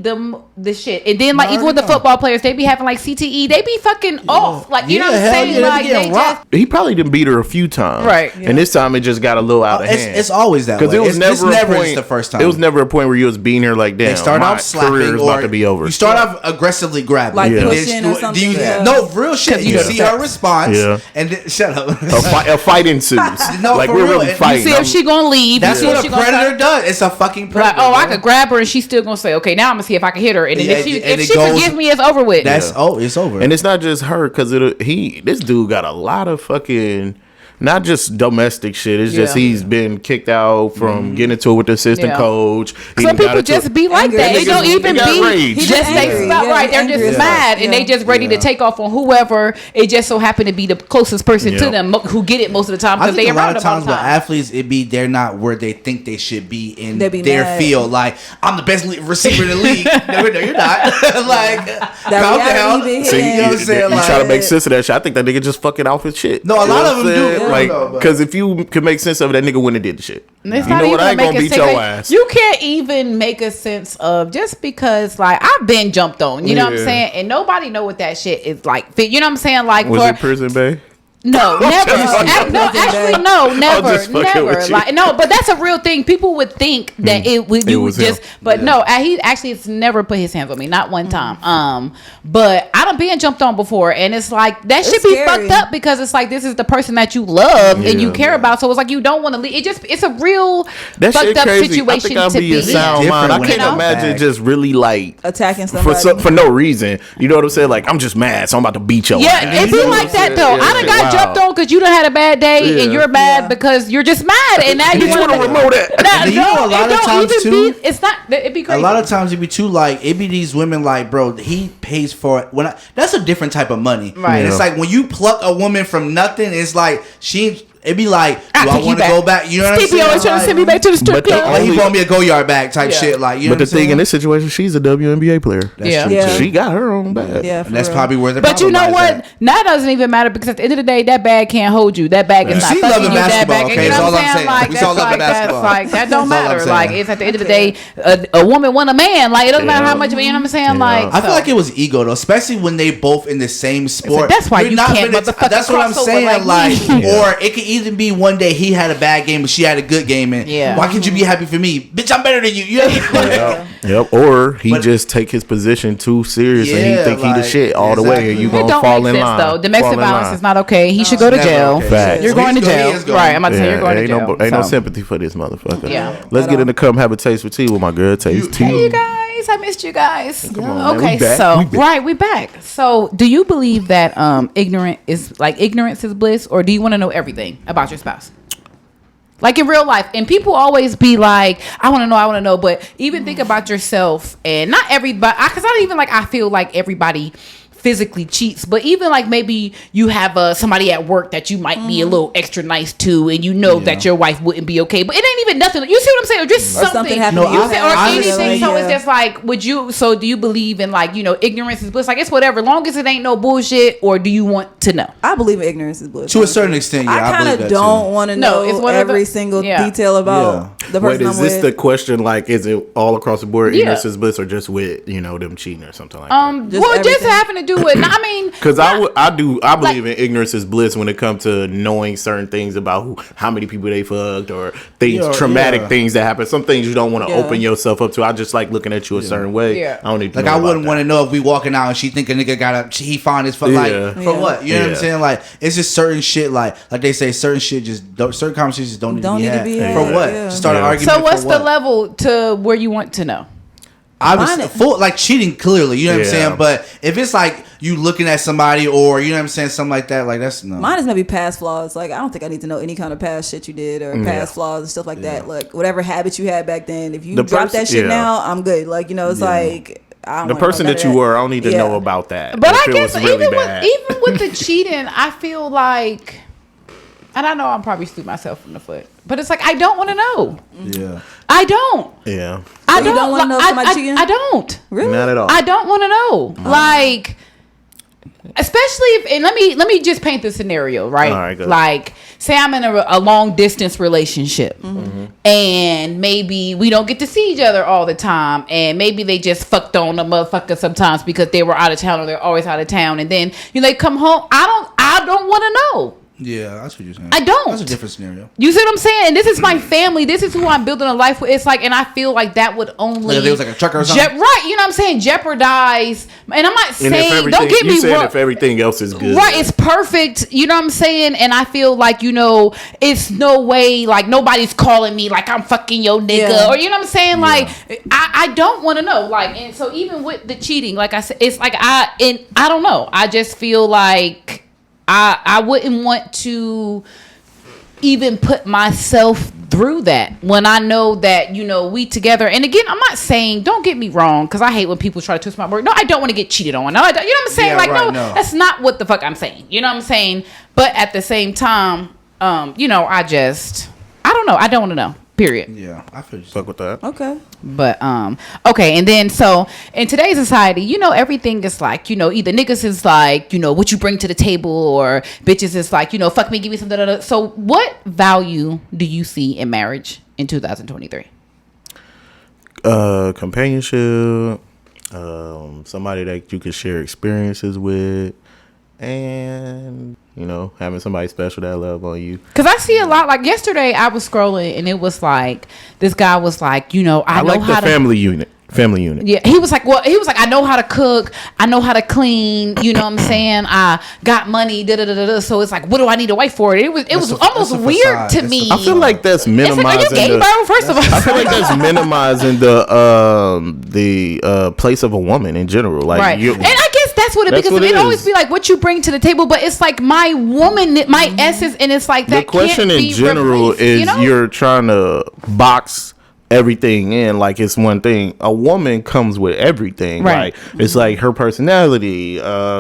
the shit. And then like I even with the already know. football players, they be having like CTE. They be fucking off. Like you know what I'm hell saying? yeah, they be Like getting they just. rocked. He probably didn't beat her a few times, Right. And this time it just got a little out of hand. It's always that way. Because it was It's never a point. is the first time. It was never a point where you was beating her like, damn, They start my off slapping career is or about to be over. You start off aggressively grabbing, Like And then pushing or do something, you, yeah. No, real shit. You Yeah. see her response, Yeah. and then, shut up. a fight ensues. No, like for we're real. really And fighting. See if she gonna leave. That's see if what she a gonna predator fight. does. It's a fucking predator. Like, oh, I bro. could grab her and she's still gonna say, okay, now I'm gonna see if I can hit her. And then Yeah, if she, and if it she goes- forgives me, it's over with. That's it's over. And it's not just her because this dude got a lot of fucking. Not just domestic shit. It's just Yeah. he's been kicked out from getting into it with the assistant Yeah. coach. He Some done got people into just it- be like Angry. that. It Niggas- don't they even got be rage. He just they angry. spot Yeah, right. They're angry just as mad fuck. and they Yeah. just ready to take off on whoever. It just so happened to be the closest person to Yeah. them who get it most of the time I because think they a lot around of them all times the with time. athletes, they're not where they think they should be in They be their mad. field. Like, I'm the best receiver in the league. No, you're not. Like, calm reality down. be See, hitting. You know what I'm saying? you Like, try to make sense of that shit. I think that nigga just fucking off his shit. No, a You know lot what of I'm them do, saying? yeah. Like, No, but- because if you can make sense of it, that nigga wouldn't have did the shit. And it's You not know what? even I ain't gonna making beat sense. your ass. You can't even make a sense of just because like I've been jumped on. You know what I'm Yeah. saying? And nobody know what that shit is like. You know what I'm saying? Like Was for it Prison Bay? No, never. Actually, no, never. Like, no, but that's a real thing. People would think that you would just, but no, he actually has never put his hands on me, not one time. But I done been jumped on before, and it's like that should be fucked up because it's like this is the person that you love and you care about, so it's like you don't want to leave. It's a real fucked up situation to be in. I can't imagine just really like attacking somebody for no reason. You know what I'm saying? Like I'm just mad, so I'm about to beat your ass. Yeah, it be like that though. I done got jumped on because you done had a bad day and you're mad because you're just mad and now you want to remote it. You know, a lot of times too, it's not. It'd be crazy. A lot of times it'd be too like it be these women like, bro, he pays for it. That's a different type of money, right? And it's like when you pluck a woman from nothing, it's like it'd be like, do I want to go back? You know what I'm saying? Always trying to send me back to the strip club. Like he bought me a go-yard bag type shit. Like, you know but the thing in this situation, she's a WNBA player. That's true. She got her own bag. Yeah, and that's probably where the. But you know what? That doesn't even matter because at the end of the day, that bag can't hold you. That bag is not fucking you. That bag, okay, you know what I'm saying? Like that's like that don't matter. Like it's at the end of the day, a woman want a man. Like it doesn't matter how much. You know what I'm saying? Like I feel like it was ego though, especially when they both in the same sport. That's why you can't. That's what I'm saying. Like, or it could even be one day he had a bad game, but she had a good game. And why can't you be happy for me, bitch? I'm better than you. Yep. Or he just take his position too serious and he think he the shit all the way, and you gonna fall in line. Though domestic violence is not okay. He should go to jail. You're going to jail, right? I'm about to say you're going to jail. Ain't no sympathy for this motherfucker. Yeah. Let's get into come have a taste for tea with my girl. Taste tea. Hey, you guys, I missed you guys. Come on, okay, we back. So, do you believe that ignorance is bliss, or do you want to know everything about your spouse? Like in real life. And people always be like, I want to know. But even think about yourself and not everybody. Because I don't even I feel like everybody physically cheats, but even like maybe you have somebody at work that you might be a little extra nice to, and you know that your wife wouldn't be okay, but it ain't even nothing. You see what I'm saying? Or just something happened to you. Or anything. So it's just like, would you? So do you believe in ignorance is bliss? Like it's whatever, long as it ain't no bullshit. Or do you want to know? I believe in ignorance is bliss to a certain extent. Yeah, I kind of don't want to know every single detail about the person. Wait, is this the question? Like, is it all across the board? Ignorance is bliss, or just with them cheating or something like that? Just having to do with. I mean, because I believe in ignorance is bliss when it comes to knowing certain things about how many people they fucked or things, traumatic things that happen. Some things you don't want to open yourself up to. I just like looking at you a certain way. Yeah. I don't need to know I wouldn't want to know if we walking out and she think a nigga he fine as fuck. Like for what? You know what I'm saying? Like it's just certain shit. Like they say, certain shit certain conversations don't need to be had. For what? Just start an argument. So what's the level to where you want to know? I was full like cheating clearly, you know what I'm saying? But if it's like you looking at somebody or you know what I'm saying, something like that, like that's no. Mine is maybe past flaws. Like I don't think I need to know any kind of past shit you did or past flaws and stuff like that. Like whatever habits you had back then, if you drop that shit now, I'm good. Like it's like I don't the person that you were, I don't need to know about that. But I guess even with the cheating, I feel like. And I know I'm probably shooting myself in the foot, but it's like I don't want to know. Yeah, I don't. Yeah, I don't want to know if somebody cheating. I don't. Really, not at all. I don't want to know. Like, especially if, and let me just paint the scenario, right? All right, good. Like, say I'm in a long distance relationship, and maybe we don't get to see each other all the time, and maybe they just fucked on a motherfucker sometimes because they were out of town or they're always out of town, and then they come home. I don't want to know. Yeah, that's what you're saying. I don't. That's a different scenario. You see what I'm saying? This is my family. This is who I'm building a life with. It's like, and I feel like that would only. Like if there was like a trucker or something. Right. You know what I'm saying? Jeopardize. And I'm not saying, don't get me wrong. If everything else is good. Right. It's perfect. You know what I'm saying? And I feel like, it's no way, like nobody's calling me like I'm fucking your nigga. Or you know what I'm saying? Like, I don't want to know. Like, and so even with the cheating, like I said, it's like I don't know. I just feel like I wouldn't want to even put myself through that when I know that, we together. And again, I'm not saying, don't get me wrong, because I hate when people try to twist my word. No, I don't want to get cheated on. No, I don't. You know what I'm saying? Yeah, no, that's not what the fuck I'm saying. You know what I'm saying? But at the same time, I don't know. I don't want to know. Period. Yeah, I feel you. Fuck with that. Okay. But okay, and then so in today's society, everything is like, either niggas is like, what you bring to the table, or bitches is like, fuck me, give me something. So what value do you see in marriage in 2023? Companionship, somebody that you can share experiences with, and You know, having somebody special that love on you. Because I see a lot. Like yesterday, I was scrolling and it was like this guy was like, you know, I know like how the family unit. Family unit. Yeah, he was like, I know how to cook, I know how to clean. You know what I'm saying? I got money. So it's like, what do I need a wife for? It was almost weird to me. I feel like that's minimizing. Like, are you gay, bro? First of all, I feel like that's minimizing the place of a woman in general. Like, right? And I guess that's what it because it always be like what you bring to the table, but it's like my woman, my essence, and it's like that. The question can't in be general replaced, is you know? You're trying to box everything in like it's one thing. A woman comes with everything, right? It's like her personality,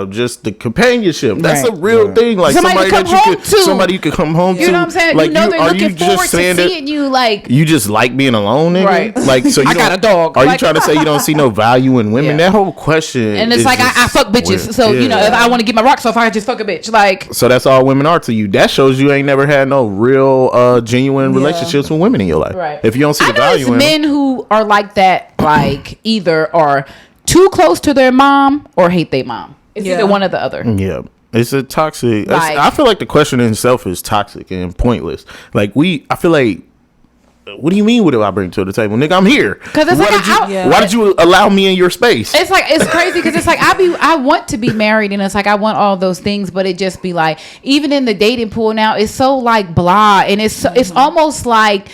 just the companionship. That's a real thing. Like somebody you could come home to. You know what I'm saying? Like, you know they're looking forward to seeing you. Like, you just like being alone, nigga? Right? Like, so I got a dog. Are you trying to say you don't see no value in women? That whole question, and it's like I fuck bitches. Weird. So you know, if I want to get my rocks off, I just fuck a bitch. Like, so that's all women are to you. That shows you ain't never had no real, genuine relationships with women in your life. Right? If you don't see the value in men who are like that, like either are too close to their mom or hate their mom. It's either one or the other. Yeah. It's a toxic. Like, I feel like the question in itself is toxic and pointless. Like I feel like, what do you mean? What do I bring to the table, nigga? I'm here. Because it's why did you allow me in your space? It's like it's crazy because it's like I want to be married and it's like I want all those things, but it just be like even in the dating pool now it's so like blah and it's almost like.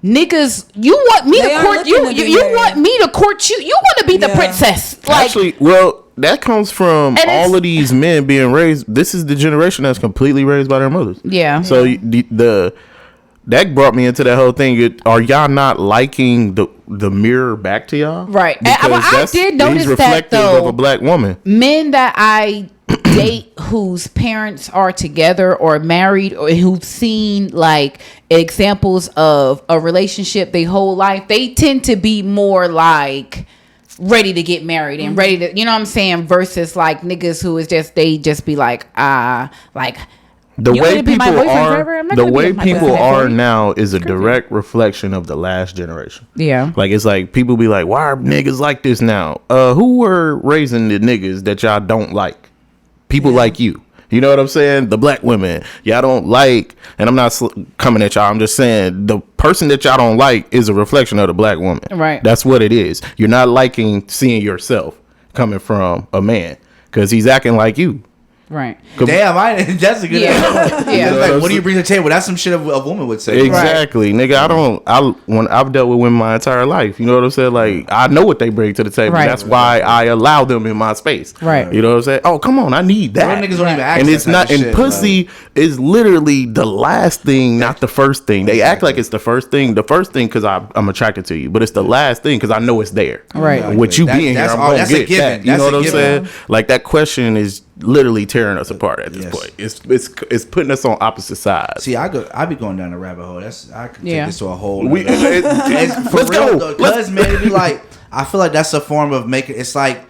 Niggas, you want me to court you? You want me to court you? You want to be the princess? Like, actually, well, that comes from all of these men being raised. This is the generation that's completely raised by their mothers. Yeah. So that brought me into that whole thing. Are y'all not liking the mirror back to y'all? Right. I did notice that though. Of a black woman. Men that I date whose parents are together or married or who've seen like examples of a relationship their whole life, they tend to be more like ready to get married and ready to, you know what I'm saying, versus like niggas who is just they just be like like the way people are now is a direct reflection of the last generation. Yeah. Like it's like people be like, why are niggas like this now? Who were raising the niggas that y'all don't like? People like you. You know what I'm saying? The black women y'all don't like, and I'm not coming at y'all. I'm just saying the person that y'all don't like is a reflection of the black woman. Right. That's what it is. You're not liking seeing yourself coming from a man because he's acting like you. Right. Damn, that's a good answer. Yeah. Like, what do you bring to the table? That's some shit a woman would say. Exactly, right. Nigga. I've dealt with women my entire life. You know what I'm saying? Like, I know what they bring to the table. Right. That's why I allow them in my space. Right. You know what I'm saying? Oh, come on, I need that. Niggas don't even act and it's not. And shit, pussy is literally the last thing, not the first thing. They act like it's the first thing. The first thing because I'm attracted to you, but it's the last thing because I know it's there. Right. With you being here, I'm gonna get that. You know what I'm saying? Like that question is literally tearing us apart at this point. It's putting us on opposite sides. See, I be going down the rabbit hole. I could take this to a whole. Let's go. Because man, it'd be like I feel like that's a form of making. It's like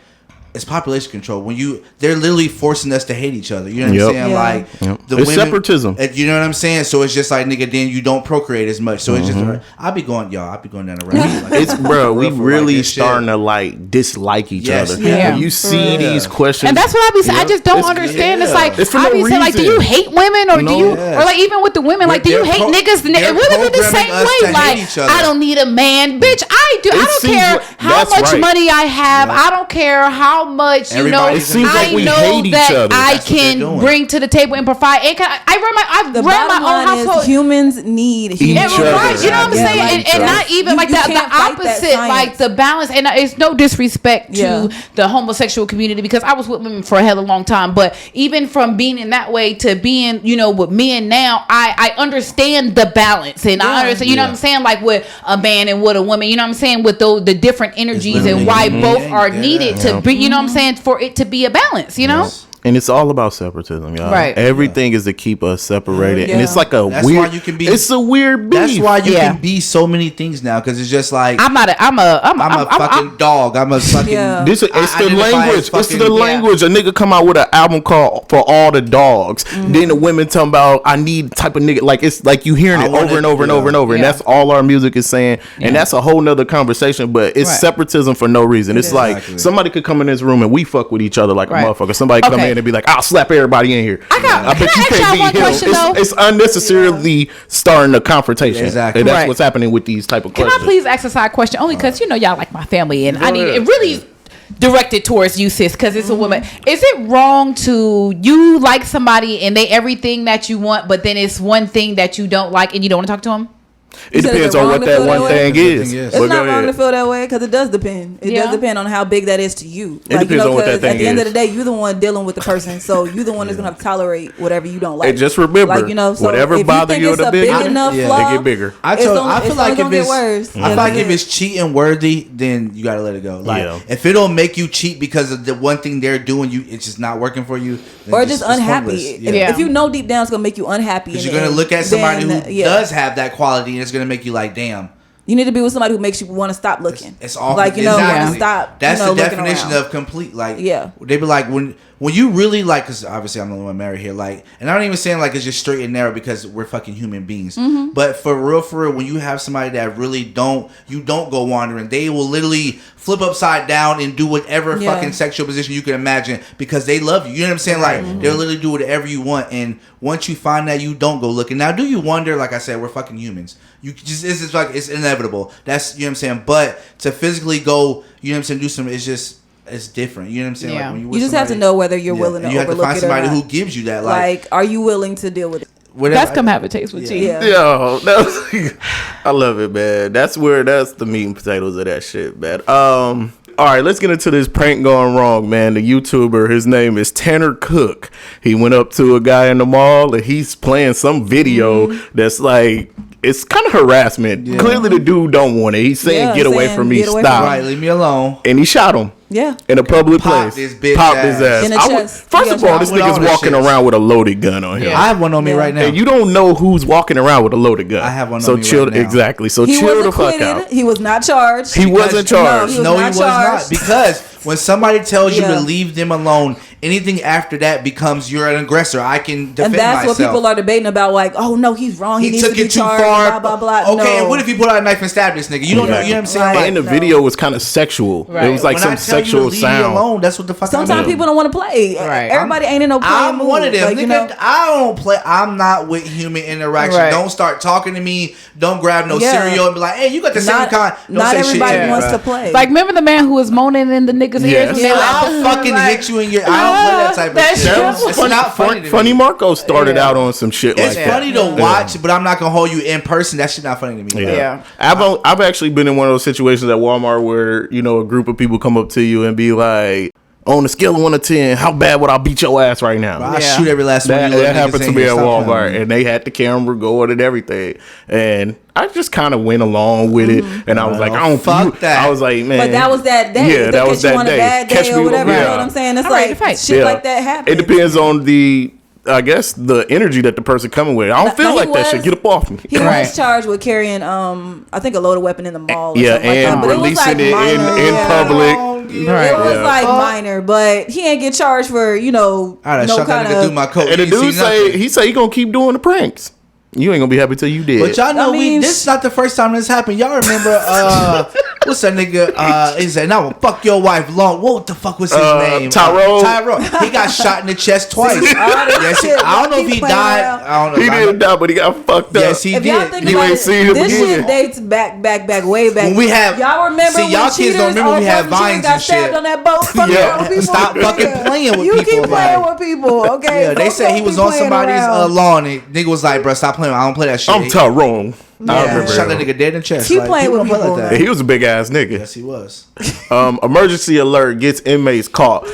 it's population control when they're literally forcing us to hate each other. You know what I'm saying? Like the it's women, separatism. You know what I'm saying? So it's just like nigga, then you don't procreate as much. So it's just I be going down the rabbit hole. Like, it's bro, we really like starting to like dislike each other. Yeah. You see these questions, and that's what I be saying. I just don't understand. It's like I be saying, like, do you hate women or do you or like even with the women, like, do you hate niggas? Women the same way. Like, I don't need a man, bitch. I do. I don't care how much money I have. I don't care how much I know that I can bring to the table and provide. And I run my own household. Humans need each other. You know what I'm saying? And not even like the opposite, like the balance. And it's no disrespect to the homosexual community because I was with women for a hell of a long time. But even from being in that way to being, you know, with men now, I understand the balance and I understand. You know what I'm saying? Like with a man and with a woman. You know what I'm saying? With the different energies and why both are needed to be. You know what I'm saying? For it to be a balance, you know? And it's all about separatism, y'all. Right. Everything is to keep us separated. And it's like that's weird. Why you can be, it's a weird beef. That's why you can be so many things now. Because it's just like I'm a fucking dog. I'm a fucking it's the language. It's the language. A nigga come out with an album called For All the Dogs. Then the women talking about I need type of nigga. Like it's like you hearing it over and over and over and over. And that's all our music is saying. And that's a whole nother conversation. But it's separatism for no reason. It's like somebody could come in this room and we fuck with each other like a motherfucker. Somebody come in in and be like, I'll slap everybody in here. I bet you can't one beat question, him. though? It's unnecessarily starting a confrontation. Exactly. And that's Right. what's happening with these type of Can questions. I please ask a side question? Only because y'all like my family, and I need it really directed towards you, sis, because it's a woman. Is it wrong to you like somebody and they everything that you want, but then it's one thing that you don't like and you don't want to talk to them? It said, depends is it on wrong what to that feel one that thing way? is. It's It's But not go wrong to ahead. feel that way because it does depend. It Yeah. does depend on how big that is to you. It depends on what that 'cause thing at the end is. of the day, you're the one dealing with the person, so you're the one that's gonna have to tolerate whatever you don't like. And just remember, so whatever if you bother think you it's the a big bigger, enough yeah. flaw, they get bigger. I it's feel only like gonna if get it's, worse. I feel like That's if it. it's cheating worthy, then you gotta let it go. Like Yeah. if it don't make you cheat because of the one thing they're doing, it's just not working for you, then or just it's unhappy. pointless. If, if you know deep down it's gonna make you unhappy, Because in you're the gonna end, look at somebody then, who does have that quality, and it's gonna make you like, damn. You need to be with somebody who makes you want to stop looking. It's all like exactly. stop. That's the looking definition around. of complete. Like, Yeah. they be like when you really like, because obviously I'm the only one married here. Like, and I'm not even saying like it's just straight and narrow because we're fucking human beings. Mm-hmm. But for real, when you have somebody that really don't go wandering, they will literally flip upside down and do whatever fucking sexual position you can imagine because they love you. You know what I'm saying? Like they'll literally do whatever you want. And once you find that, you don't go looking. Now, do you wonder? Like I said, we're fucking humans. You just it's just like it's inevitable. That's, you know what I'm saying. But to physically go, you know what I'm saying, do something, it's different. You know what I'm saying? Yeah. Like when You just have to know whether you're willing to you have to overlook find it or somebody not. who gives you that. Like, are you willing to deal with it? Whatever. That's come have a taste with you. Yeah. Yo, I love it, man. That's the meat and potatoes of that shit, man. All right, let's get into this prank going wrong, man. The YouTuber, his name is Tanner Cook. He went up to a guy in the mall and he's playing some video that's like, it's kind of harassment. Yeah. Clearly the dude don't want it. He's saying, get away from me, stop. Right, leave me alone. And he shot him. Yeah. In a public place. This bitch Popped his ass. In the chest. First of all, this nigga's walking around with a loaded gun on him. Yeah. I have one on me right now. And you don't know who's walking around with a loaded gun. I have one so on me chill, right now. Exactly. So he chill was the fuck acquitted. out. He was not charged. He wasn't charged. No, he was not. charged. Because when somebody tells you to leave them alone, anything after that becomes you're an aggressor. I can defend and that's myself. what people are debating about. Like, oh no, he's wrong. He needs took to be it too charged, far. blah blah blah. Okay, no. and what if he pulled out a knife and stabbed this nigga? You don't know. You know what I'm saying? Right. Like, And the video was kind of sexual. Right. It was like when some I tell sexual you to leave sound. me alone, that's what the fuck. Sometimes people don't want to play. Right. Everybody ain't in no playing I'm mood. one of them. Like, Nigga, you know? I don't play. I'm not with human interaction. Right. Don't start talking to me. Don't grab no Yeah. cereal and be like, hey, you got the same kind. Don't Not say everybody shit, wants bruh. to play. Like, remember the man who was moaning in the niggas' ears? When they were I'll fucking hit you in your. I don't play that type of That's shit. true. It's not funny to me. Funny Marco started out on some shit It's like funny that. to watch, but I'm not gonna hold you in person. That shit not funny to me. Yeah. I've actually been in one of those situations at Walmart where, you know, a group of people come up to you and be like, on a scale of 1 to 10, how bad would I beat your ass right now? I shoot every last one. That happened to me at Walmart, and they had the camera going and everything, and I just kind of went along with it, and I was like, I don't fuck that. I was like, man, but that was that day. Yeah, that was that day. On a bad day Catch or me whatever. yeah. You know what I'm saying? It's I'm ready to like fight. shit like that happens. It depends on the, I guess, the energy that the person coming with. I don't feel like that shit. Get up off me. He was charged with carrying, I think, a loaded weapon in the mall. Or yeah, something like and that. But releasing it was like minor, in public. It was like minor, but he ain't get charged for, you know, I no shot that kind nigga of. through my coat. And the You dude see nothing. he gonna keep doing the pranks. You ain't gonna be happy till you did. But y'all know I mean, this is not the first time this happened. Y'all remember what's that nigga? He said, "Now fuck your wife long." What the fuck was his name? Tyrone. Tyrone. He got shot in the chest twice. All this Yes, shit, I don't know keep if he playing died. around. I don't know. He didn't die, but he got fucked up. Yes, he If y'all did. think You about ain't it, seen him this again. shit dates back, way back. When we have- y'all remember see, when y'all kids cheaters, don't remember we had vines got and stabbed shit. on that boat? Yeah. People. Stop fucking playing with you people, keep playing like- with people, okay? Yeah, they Folks said he don't was be on playing somebody's around. lawn. And nigga was like, "Bro, stop playing. I don't play that shit." I'm Tyrone. I Yeah, remember shot that him. nigga dead in the chest. Keep Like, playing people with don't play people, like man. He was a big ass nigga. Yes, he was. Emergency alert gets inmates caught.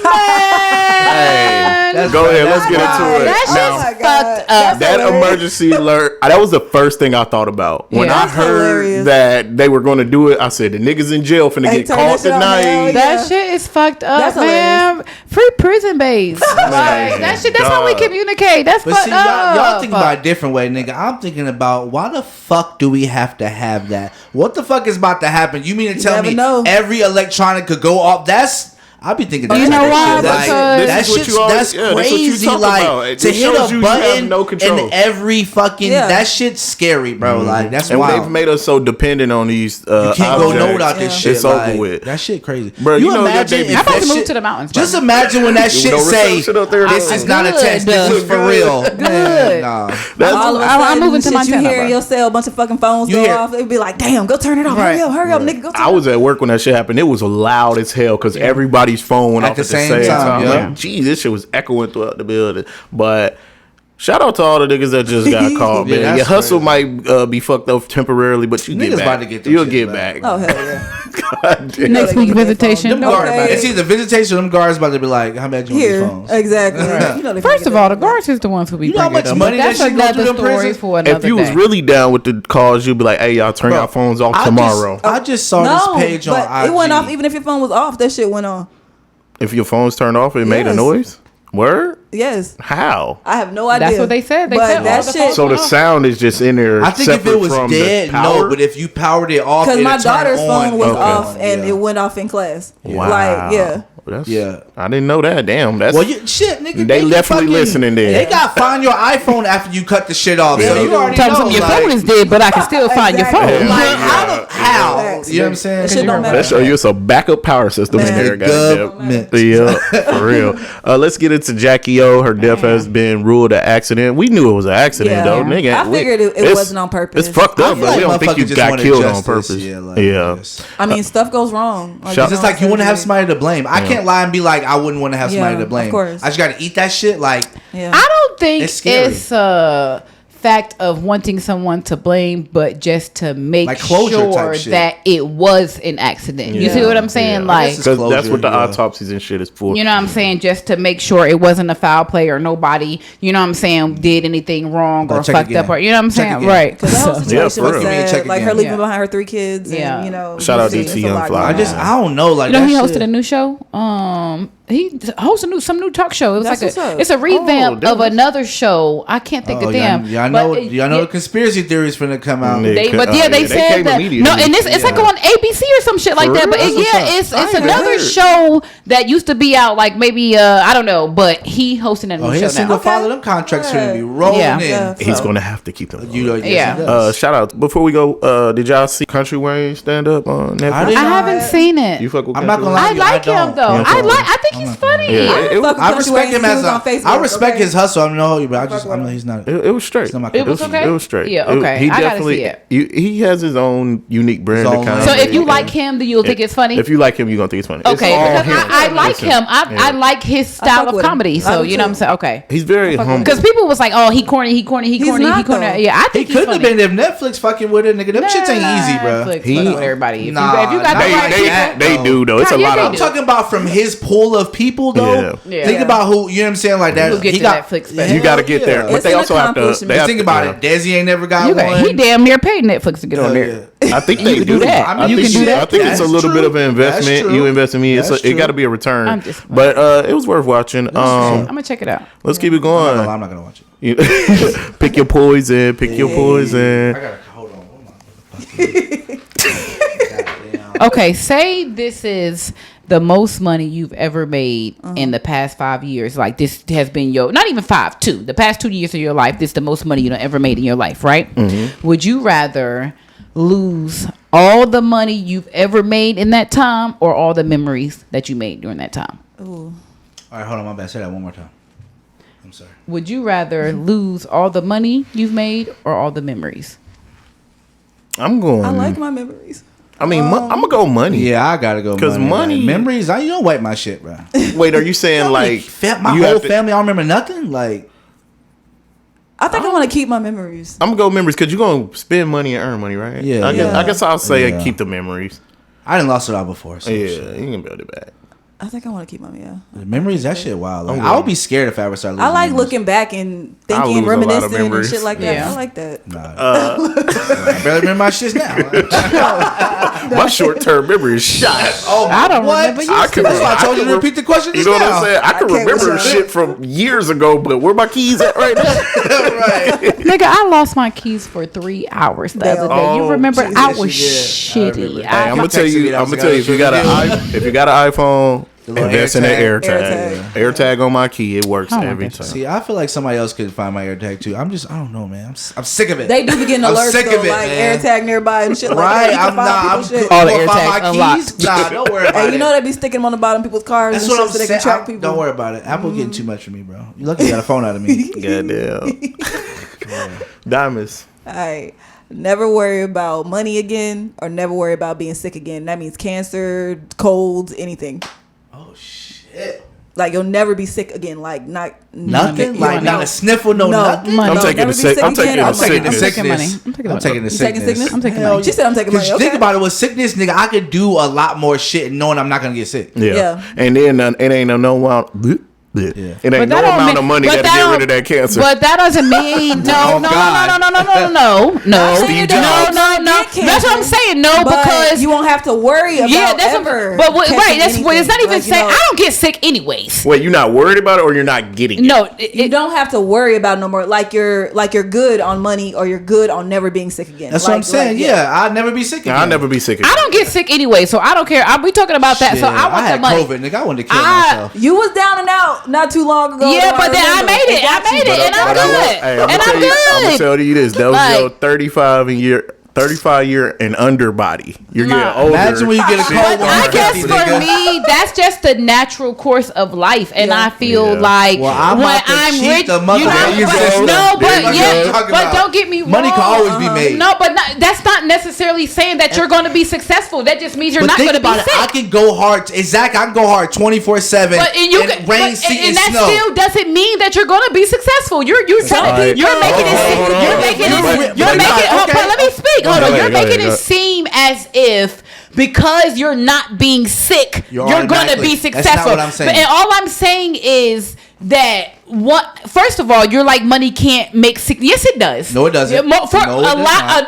Hey, That's go ahead. right. Let's get That's into right. it. That Now, shit's fucked up. that emergency alert, that was the first thing I thought about. When Yeah. I That's heard hilarious. that they were going to do it, I said, the niggas in jail finna Hey, get turn caught that shit on now, tonight. yeah. That shit is fucked up, That's man. Free prison base. Like, that shit. That's how we God. communicate. That's But fucked see, up. y'all think about it a different way, nigga. I'm thinking about why the fuck do we have to have that? What the fuck is about to happen? You mean to tell never me know. every electronic could go off? That's I be thinking. You know why? That's crazy. Like to hit a button and every fucking that shit's scary, bro. Like that's why they've made us so dependent on these. You can't go no without this shit. It's over with. That shit crazy, bro. You know imagine I'm about to move to the mountains. Just imagine when that shit say, "This is not a test. This is for real." Good. Nah. I'm moving to Montana. You hear your cell, a bunch of fucking phones go off. It'd be like, damn, go turn it off. Hurry up, nigga. Go turn it off. I was at work when that shit happened. It was loud as hell because everybody's phone went off at the same time. Like, geez, this shit was echoing throughout the building. But shout out to all the niggas that just got caught, man. Your hustle might be fucked up temporarily, but you get back. You'll get back. Oh, hell yeah. Next week visitation. It's either visitation or them guards about to be like, how bad you want these phones? Exactly. Right. First of all, the guards is the ones who be bringing how much money that's that another story for another If you was really down with the cause, you'd be like, hey, y'all turn your phones off tomorrow. I just saw this page on IG. It went off even if your phone was off. That shit went on. If your phone's turned off, it made a noise? Word? Yes. How? I have no idea. That's what they said. They said that shit. So the sound is just in there. I think if it was dead, no. But if you powered it off, because my daughter's phone was off and it went off in class. Wow. Like, I didn't know that. Damn. That's shit, nigga. They definitely listening there. They got find your iPhone after you cut the shit off. So you already know. Your phone is dead, but I can still find your phone. Like how? You know what I'm saying? Shit don't matter. That show you it's a backup power system in there. Yeah, for real. Let's get into Jackie O. Her death has been ruled an accident. We knew it was an accident, though. Nigga, I figured it wasn't on purpose. It's fucked up, but we don't think you got killed on purpose. Yeah. I mean, stuff goes wrong. It's just like you want to have somebody to blame. I can't lie and be like, I wouldn't want to have somebody to blame. Of course. I just got to eat that shit. Like, I don't think it's a fact of wanting someone to blame, but just to make sure that it was an accident. You see what I'm saying? Like, because that's what the autopsies and shit is for. You know what I'm saying? Just to make sure it wasn't a foul play or nobody, you know what I'm saying, did anything wrong or fucked up, or you know what I'm saying? Right. Because the whole situation was sad. Like her leaving behind her 3 kids. And, you know, shout out DT Young Fly. I don't know. Like, you know, he hosted a new show. He hosted some new talk show. It was it's a revamp of another show. I can't think of them. Y'all know the conspiracy theories finna come out. They said that no, and it's like on ABC or some shit like that. But it's another show that used to be out like maybe I don't know. But he hosting a new show now. Single father, them contracts gonna be rolling in. He's gonna have to keep them. Shout out before we go. Did y'all see Country Wayne stand up on Netflix? I haven't seen it. You fuck with I'm not gonna lie. I like him though. I think he's funny. I respect him as I respect his hustle. I know you, but I know he's not. It was straight. It was okay. It was straight. Yeah, okay. He I definitely. gotta see it. He has his own unique brand. So if you like him, then you'll think it's funny. If you like him, you're gonna think it's funny. Okay, because I like him. I like his style of comedy. So you know what I'm saying. Okay, he's very humble. Because people was like, "Oh, he corny. Yeah, I think he couldn't have been if Netflix fucking with it, nigga. Them shits ain't easy, bro. He with everybody. If you got the right people, they do though. It's a lot. I'm talking about from his pool of people though. Think about who, you know what I'm saying, like that. He got Netflix special. You got to get there, but they also have to. Think about it. Desi ain't never got one. He damn near paid Netflix to get on there. I think they do that. I mean, you can do that. I think it's a little bit of an investment. You invest in me, it got to be a return. But it was worth watching. I'm gonna check it out. Let's keep it going. I'm not gonna watch it. Pick your poison. Pick your poison. I gotta hold on. Okay, say this is the most money you've ever made in the past 5 years. Like this has been not even 5, 2. The past 2 years of your life, this is the most money you've ever made in your life, right? Mm-hmm. Would you rather lose all the money you've ever made in that time or all the memories that you made during that time? Ooh. All right, hold on, my bad. Say that one more time. I'm sorry. Would you rather lose all the money you've made or all the memories? I like my memories. I mean, I'm gonna go money. Yeah, I gotta go because money. Memories, you don't wipe my shit, bro. Wait, are you saying like my whole family? I don't remember nothing. Like, I think I want to keep my memories. I'm gonna go memories because you're gonna spend money and earn money, right? Yeah. I guess I'll say keep the memories. I didn't lost it all before. So you can build it back. I think I want to keep my The memories. That shit wild. Like, I would be scared if I ever started losing I like memories. looking back and thinking, reminiscing and shit like that. I like that. I barely remember my shit now. My short-term memory is shot. I don't remember. That's why I told you to repeat the question. You know what I'm saying? I can remember shit from years ago, but where my keys at right now? Right. Nigga, I lost my keys for 3 hours the other day. You remember? I was shitty. I'm gonna tell you. If you got an iPhone, Invest in an AirTag. AirTag on my key. It works every time. See, I feel like somebody else could find my AirTag too. I don't know, man. I'm sick of it. They do be getting alerts sick though, of it, like man. AirTag nearby and shit like Right, that. all the AirTags unlocked. Nah, don't worry about Hey, it. you know they be sticking them on the bottom of people's cars. That's and what shit I'm so they saying. can track people. Don't worry about it. Apple getting too much for me, bro. You lucky you got a phone out of me. Goddamn. Diamonds. All right. Never worry about money again, or never worry about being sick again. That means cancer, colds, anything. Oh shit. Like you'll never be sick again. Like Nothing. Like not a sniffle. No nothing. I'm taking the sick. I'm taking the sickness. I'm taking I'm taking the sickness. I'm taking Hell money. She said I'm taking money. Think about it. With sickness, nigga, I could do a lot more shit knowing I'm not gonna get sick. Yeah. And then it ain't no amount. It ain't no amount of money that'll get rid of that cancer. But that doesn't mean no. That's what I'm saying. No, But because you won't have to worry about ever. But It's not even saying I don't get sick anyways. Wait, you're not worried about it, or you're not getting it? No, you don't have to worry about no more. Like you're good on money, or you're good on never being sick again. That's what I'm saying. Yeah, I'll never be sick again. I'll never be sick again. I don't get sick anyway, so I don't care. We talking about that. So I want had the money. COVID, nigga. I wanted to kill myself. You was down and out not too long ago. Yeah, but then I made it. And I'm good. I'm gonna tell you this. That was your 35-year and under body. You're getting older. Imagine when you get a cold one. I guess for me, that's just the natural course of life, and I feel like when I'm rich, but don't get me wrong. Money can always be made. No, but that's not necessarily saying that you're going to be successful. That just means you're not going to be sick. I can go hard. Exactly, I can go hard 24/7. But and rain, sleet, and that snow. still doesn't mean that you're going to be successful. You're making it. Let me speak. Hold on. You're making it seem as if because you're not being sick, you're going to be successful. That's not what I'm saying. And all I'm saying is that first of all, you're like money can't make sick. Yes, it does. No, it doesn't.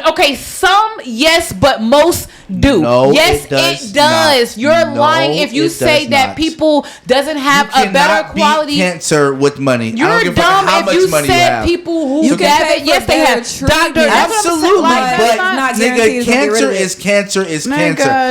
Okay, some yes, but most do. No, yes, it does. You're lying if you say that people doesn't have a better quality. Beat cancer with money. You're dumb if you said people who have it. Yes, they have. Doctor, absolutely. But nigga, cancer is cancer.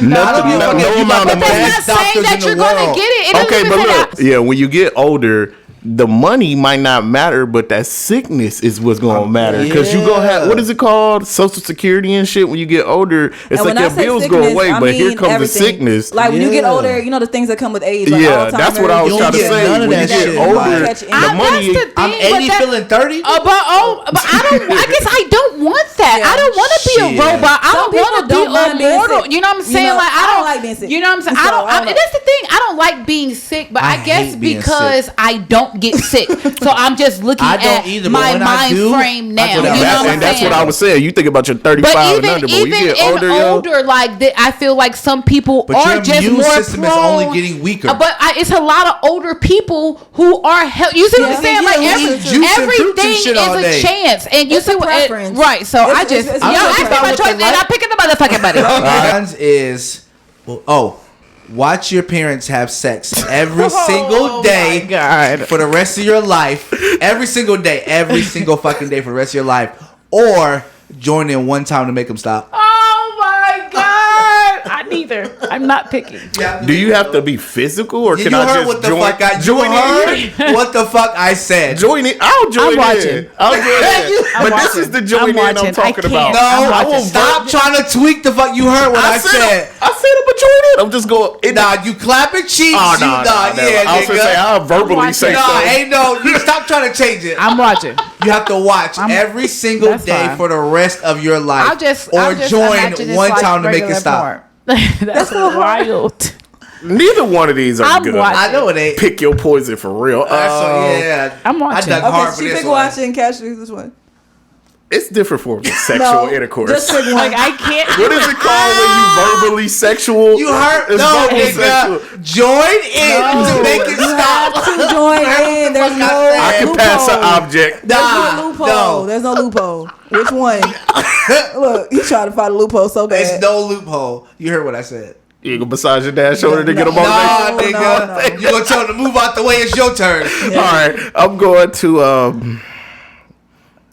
No amount of money. That's not saying that you're gonna get it. Okay, but look, when you get older, the money might not matter, but that sickness is what's going to matter. Because you're going to have, what is it called? Social Security and shit. When you get older, it's like your bills go away, but here comes the sickness. Like when you get older, you know the things that come with age. Like that's what I was trying to say. When you get older, the money. I'm 80 feeling 30. But I guess I don't want that. I don't want to be a robot. I don't want to be immortal. You know what I'm saying? Like I don't like being sick. You know what I'm saying? That's the thing. I don't like being sick, but I guess because I don't get sick, so I'm just looking at my mind frame now. You know what I'm that's saying? what I was saying. You think about your 35 and under, but when you get older, like I feel like some people are just more system is only getting weaker. But it's a lot of older people who are you see what I'm saying? Like everything is a chance, and you see what right? So I just ask me my choice, and I'm picking the motherfucking money. Mine is watch your parents have sex every single day for the rest of your life. Every single day. Every single fucking day for the rest of your life. Or join in one time to make them stop. Oh my God. Neither. I'm not picking. Do you have to be physical, or can I just join? What the fuck I said? Join it. I'll join in. I'll join in. But this is the join in I'm talking about. No, I won't stop trying to tweak the fuck. You heard what I said. I said I'm gonna join in. I'm just going. Nah, you clapping cheeks. Oh, no, yeah, I was gonna say I'll verbally say something. You stop trying to change it. I'm watching. You have to watch every single day for the rest of your life. I'll join one time to make it stop. That's wild. Neither one of these are good. I know it ain't. Pick your poison for real. I'm watching. I dug hard for this pick one. watching. Cash this one. It's different forms of sexual intercourse. Just pick one. Like I can't. What is it called when you verbally sexual? You heard? No, nigga. Join in to make it stop. To join in. There's no I can pass an object. There's no loophole. There's no loophole. Which one? Look, he's trying to find a loophole so bad. There's no loophole. You heard what I said. You gonna massage your dad's shoulder to get him on? Nah, nigga. No. You gonna tell him to move out the way? It's your turn. Yeah. All right, I'm going to.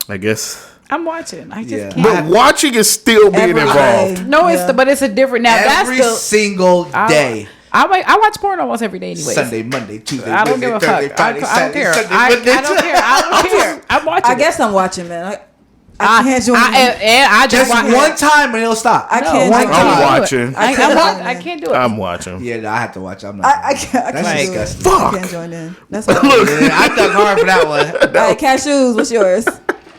I guess. I'm watching. I just can't. But watching is still being involved. No, but it's a different now. Every single day. I watch porn almost every day anyway. Sunday, Monday, Tuesday, I don't Wednesday, give a Thursday, fuck. Friday, I don't care. Saturday, I Sunday, Monday, don't care. I don't care. I'm watching. I guess I'm watching, man. I can't join. I Just one time and it'll stop. I can't. one join. I'm watching. I can't do it. I'm watching. Yeah, I have to watch. I'm not. I can't. That's do it. disgusting. I can't join in. That's what. Yeah, I dug hard for that one. All right, Cashews, what's yours?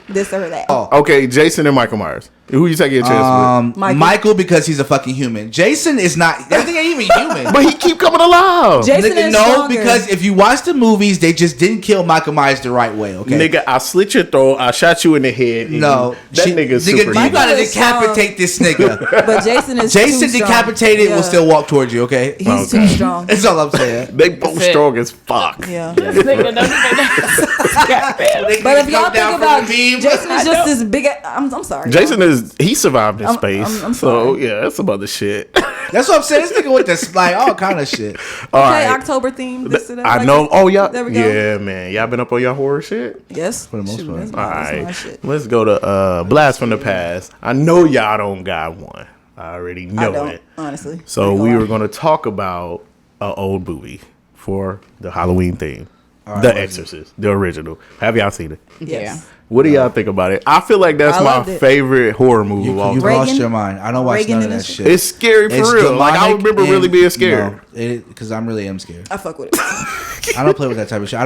This or that? Oh. Okay, Jason and Michael Myers. Who you taking a chance with? Michael, because he's a fucking human. Jason is not. That thing ain't even human. But he keep coming alive. Jason Nigga, is no, stronger. because if you watch the movies, they just didn't kill Michael Myers the right way. Okay, Nigga, I slit your throat. I shot you in the head. and no, that nigga's nigga, super. you Michael gotta is strong. decapitate this nigga. But Jason is Jason too strong. decapitated will Yeah. still walk towards you. Okay, He's Okay. too strong. that's all I'm saying. They both That's it. strong as fuck. Yeah. This nigga doesn't Goddamn. But if y'all Come down think from about the beam. Jason is just this big. I'm sorry. Jason he survived in space. I'm so sorry. yeah, that's some other shit. That's what I'm saying. This nigga with this like all kind of shit. All Okay, right. October theme. This and that, I like know. that. Oh yeah. There we go. Yeah, man. Y'all been up on your horror shit? Yes. For the most part. That's All my right. shit. Let's go to Blast from the Past. I know y'all don't got one. I already know I don't, it. honestly. So we were going to talk about an old movie for the Halloween theme. right, The what is Exorcist, the original. Have y'all seen it? Yes. What do y'all think about it? I feel like that's I my loved it. favorite horror movie of all You time. Reagan? lost your mind. I don't watch Reagan none of in that this shit. It's scary for It's real. Like I demonic remember really and- being scared. Because I really am scared. I fuck with it. I don't play with that type of shit.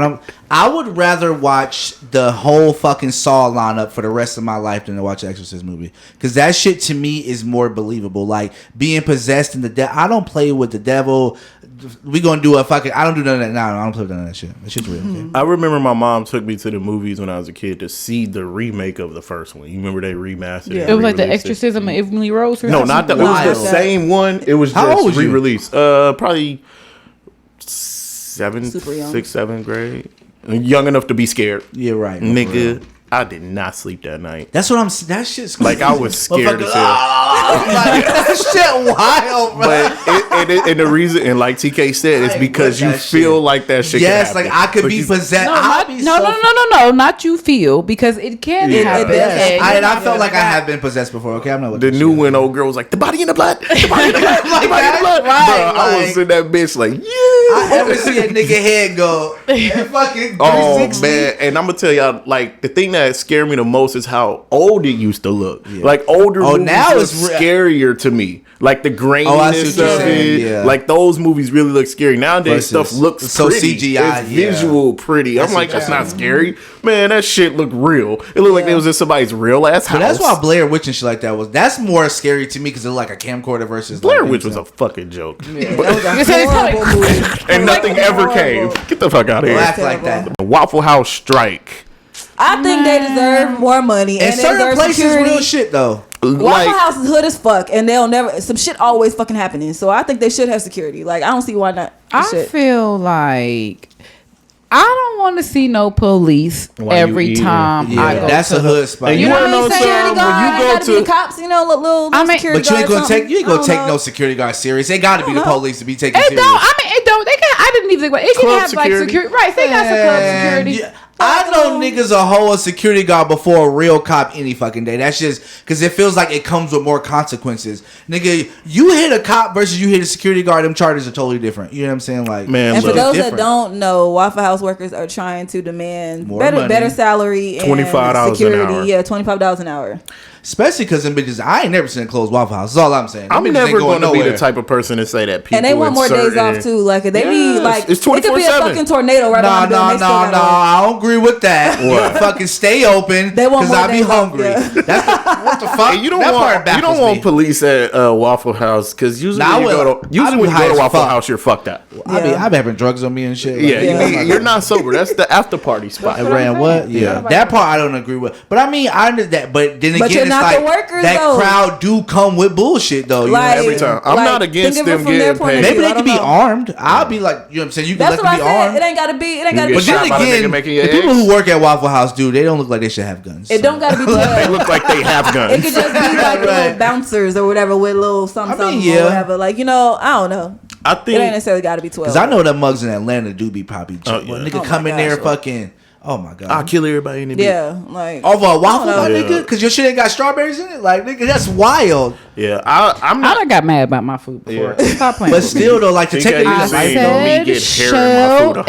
I would rather watch the whole fucking Saw lineup for the rest of my life than to watch an Exorcist movie. Because that shit to me is more believable. Like being possessed in the devil. I don't play with the devil. We gonna do a fucking. I don't do none of that now. I don't play with none of that shit. That shit's real. Okay? I remember my mom took me to the movies when I was a kid to see the remake of the first one. You remember they remastered Yeah. it? It was like the re-released it? Exorcism of Emily Rose. Or No, something? not the. It was Wild. the same one. It was How old just was you? re-released. Probably Super young. 6th, 7th grade. Young enough to be scared. Yeah, right. For Nigga, real. I did not sleep that night. That's what I'm. That shit's Like I was scared as hell. like, that shit wild, bro. But and the reason, and like TK said, it's I ain't because with you that feel shit. like that shit. Yes, can like happen. I could But be you- possessed. No, I'll not, be no, so no, no, no, no, not you feel because it can Yeah. happen. It does. Yeah, And I felt Yeah. like I have been possessed before. Okay, I'm not with The this new shit. one, old girl was like, the body in the blood, the body in the blood, Like the body in the blood. that, right, Bro, I was like- in that bitch like, yeah. I ever see a nigga head go and fucking 360. Oh man, and I'm gonna tell y'all, like the thing that scared me the most is how old it used to look. Yeah. Like older Oh, movies now look it's scarier to me. Like the graininess Oh, I see what you're of saying, it. yeah. Like those movies really look scary. Nowadays, Versus- stuff looks so pretty. CGI, It's yeah. visual pretty. That's I'm like, what that's you're not saying. scary, man. That shit looked real. It looked like it was in somebody's real ass house. But that's why Blair Witch and shit like that was. That's more scary to me because it looked like a camcorder versus Blair like, Witch was a fucking joke, That was a You said it's horrible like- movie. and nothing ever came. Get the fuck out of Laugh here. like that. Waffle House strike. I think they deserve more money In and they certain deserve places, security. real shit though. Waffle Like, House is hood as fuck, and they'll never. Some shit always fucking happening. So I think they should have security. Like I don't see why not. I Shit. feel like I don't want to see no police Why you every eating? time Yeah, I go. that's to a hood spot. And You you know wanna what I'm know saying? Security something? guard, When you ain't go gotta be the to cops, you know, little I mean, security But you ain't guard gonna take you ain't I gonna don't take know. no security guard serious. They got to be the know. police to be taken It serious. don't. I mean, it don't. They can. I didn't even think about it. It can Club have like security? security. Right. They got some club Man, security. yeah. I know niggas a whole security guard before a real cop any fucking day. That's just because it feels like it comes with more consequences. Nigga, you hit a cop versus you hit a security guard, them charges are totally different. You know what I'm saying? Like, Man, And for look. those different. that don't know, Waffle House workers are trying to demand More better money. salary and $25 an security. hour. Yeah, $25 an hour. especially because them bitches, I ain't never seen a closed Waffle House. That's all I'm saying. Them I'm bitches never ain't going to be nowhere. the type of person to say that people And they want in more days certain- off too. Like they be Yes, like, it's it could be a 24/7. fucking tornado right Nah, behind them. nah, They still nah, gotta nah. work. I don't agree with that. What? Fucking stay open They want because more I be days off, hungry. yeah. That's what the fuck. And you don't that part want you baffles don't want me. police at Waffle House because usually Nah, I when you will. go to I usually be when you high go to as Waffle fuck. House you're fucked up. I be Yeah. having drugs on me and shit. Yeah, Yeah. you're not sober. That's the after party spot. I ran what? Yeah, that part I don't agree with. But I mean, I under that. But then But again, you're it's not like the workers, that though. crowd do come with bullshit though. You Like- know? Every time. I'm Like, not against think of it them from their getting point of paid. view. Maybe I they could don't be know. armed. I'll be like, you know what I'm saying? You can That's let what them I be said. armed. It ain't gotta be. It ain't gotta You be. But get then shot by the nigga again, making the your people eggs? who work at Waffle House, dude, they don't look like they should have guns. It don't gotta be 12. They look like they have It guns. could just be like Right. little bouncers or whatever with little something, I mean, something yeah. or whatever. Like, you know, I don't know. I It ain't think necessarily got to be 12. Because I know that mugs in Atlanta do be probably Oh, well, yeah. nigga Oh my come in there gosh. fucking Oh my god! I'll kill everybody in the Yeah, like over a waffle, my Yeah. nigga, because your shit ain't got strawberries in it. Like nigga, that's wild. Yeah, I'm I not. done got mad about my food before. Yeah. Stop playing. But with me. still though, like to Think take it I in used life to though. know me Said get hair in my food 100 shell times.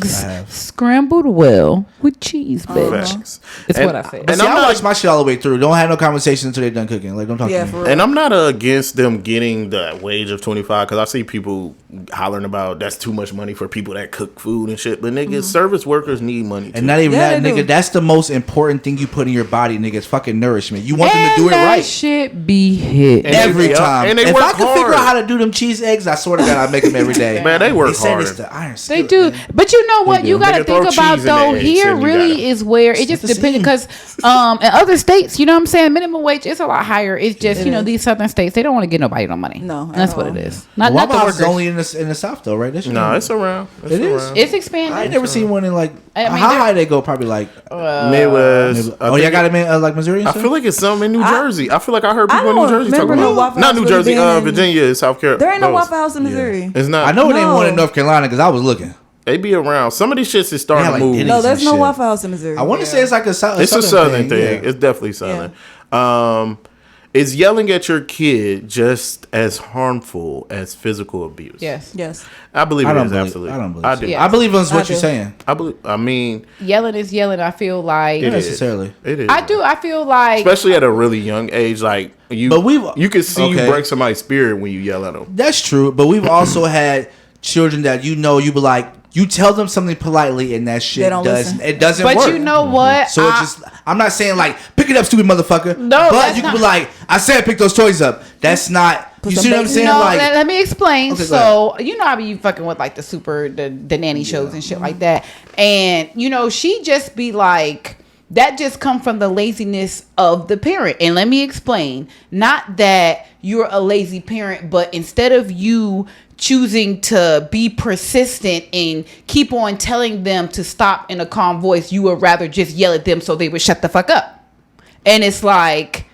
eggs I have. scrambled well with cheese, bitch. Facts. It's And- what I said. But And see, I'm I not- watch my shit all the way through. Don't have no conversation until they're done cooking. Like don't talk yeah, to me. for real. And I'm not against them getting the wage of 25 because I see people hollering about that's too much money for people that cook food and shit. But niggas, service workers need money too. And not even Yeah, that, they nigga. do. That's the most important thing you put in your body, nigga. It's fucking nourishment. You want them to And do it that right shit be hit. And every they- time. and they if work I could hard. figure out how to do them cheese eggs, I swear to God, I make them every day. Man, they work They said hard. it's the iron They skillet, do, man. but you know what? They You do. got to They can think throw about cheese in though. the eggs Here and you really gotta- is where it just the depends same. because in other states, you know what I'm saying, minimum wage is a lot higher. It's just It is. these southern states they don't want to give nobody no money. No, And that's at what all. it is. Not Waffle the House is workers. only in the south though, right? No, it's around. It's It is? around. It's I expanding. ain't never seen one in like I mean, how they're- high they go. Probably like Midwest. oh, y'all got them in like Missouri and I stuff? feel like it's something in New Jersey. I feel like I heard I people in New don't Jersey talk remember no about Waffle not House New really Jersey, being in- Virginia, South Carolina. There ain't no Waffle House in Missouri. It's not. I know they No. one in North Carolina because I was looking. They be around. Some of these shits is They starting have, to like, move. Denny's. No, there's and no shit. Waffle House in Missouri. I want to say it's like a It's a southern thing. Yeah. It's definitely southern. Is yelling at your kid just as harmful as physical abuse? Yes. Yes. I believe I it don't is believe. absolutely. I don't believe. I so. do. Yeah. I believe it's I what you're do. saying. I mean, Yelling is yelling. I feel like it is. necessarily. It is. I do. I feel like Especially at a really young age, like you. But you can see okay. you break somebody's spirit when you yell at them. That's true, but we've also had children that you be like, you tell them something politely, and that shit They don't listen. it doesn't But work. you know what? So it's just, I'm not saying like pick it up, stupid motherfucker. No, but that's you can not- be like, I said pick those toys up. That's not. Put You some see what I'm bacon. saying? No, Like, let me explain. Okay, go So I be fucking with like the nanny shows and shit like that, and she just be like. That just come from the laziness of the parent. And let me explain. Not that you're a lazy parent, but instead of you choosing to be persistent and keep on telling them to stop in a calm voice, you would rather just yell at them so they would shut the fuck up. And it's like,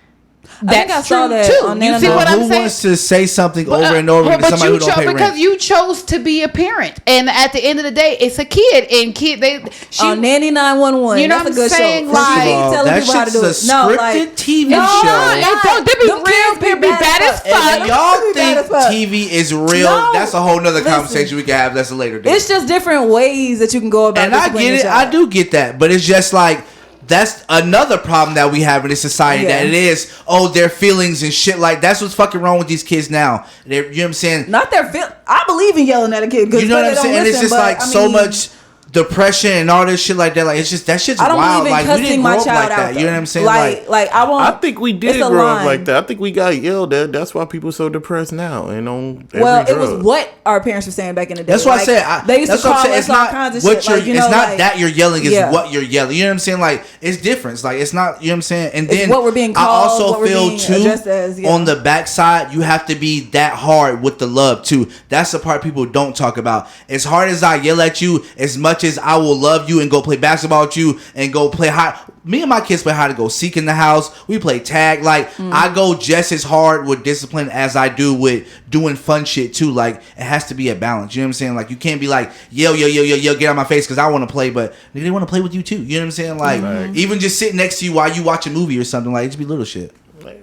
I think I that's saw true that too. on You the see internet. what I'm who saying? wants to say something over and over to But somebody who don't pay because rent? you chose to be a parent, and at the end of the day, it's a kid, and Nanny 911. You know That's what a good I'm saying? show. Like- She keep telling that people how to shit's do a it. No, scripted like TV no, show. not. They be Them kids be bad as fuck. And y'all They be bad as think fuck. TV is real? No, That's a whole nother listen. conversation we can have. That's a later day. It's just different ways that you can go about. And I disciplining get it. your I child. do get that. But it's just like, that's another problem that we have in this society. Yeah. That it is, their feelings and shit. Like, that's what's fucking wrong with these kids now. You know what I'm saying? Not their feel. I believe in yelling at a kid. You know what I'm they don't saying? And it's listen, just but, like I so mean, much depression and all this shit like that. Like, it's just, that shit's I don't wild. believe in Like, we cussing didn't my grow up child like out. that. You know what I'm saying? Like I won't. I think we did it's a grow up line. like that. I think we got yelled at. That's why people so depressed now and on every Well, it drug. was what our parents were saying back in the day. That's what like, I said. They used that's to what call I'm saying. us It's all not kinds of what shit. you're. Like, It's not like, that you're yelling. It's yeah. what you're yelling. You know what I'm saying? Like, it's different. It's like, it's not. You know what I'm saying? And It's then what we're being I called, also what we're feel being too addressed as, yeah. on the backside. You have to be that hard with the love too. That's the part people don't talk about. As hard as I yell at you, as much as I will love you and go play basketball with you and go play high. Me and my kids play hide to go seek in the house. We play tag. Like, I go just as hard with discipline as I do with doing fun shit too. Like, it has to be a balance. You know what I'm saying? Like, you can't be like, yo, get out of my face because I want to play, but nigga, they want to play with you too. You know what I'm saying? Like, even just sitting next to you while you watch a movie or something. Like, it just be little shit.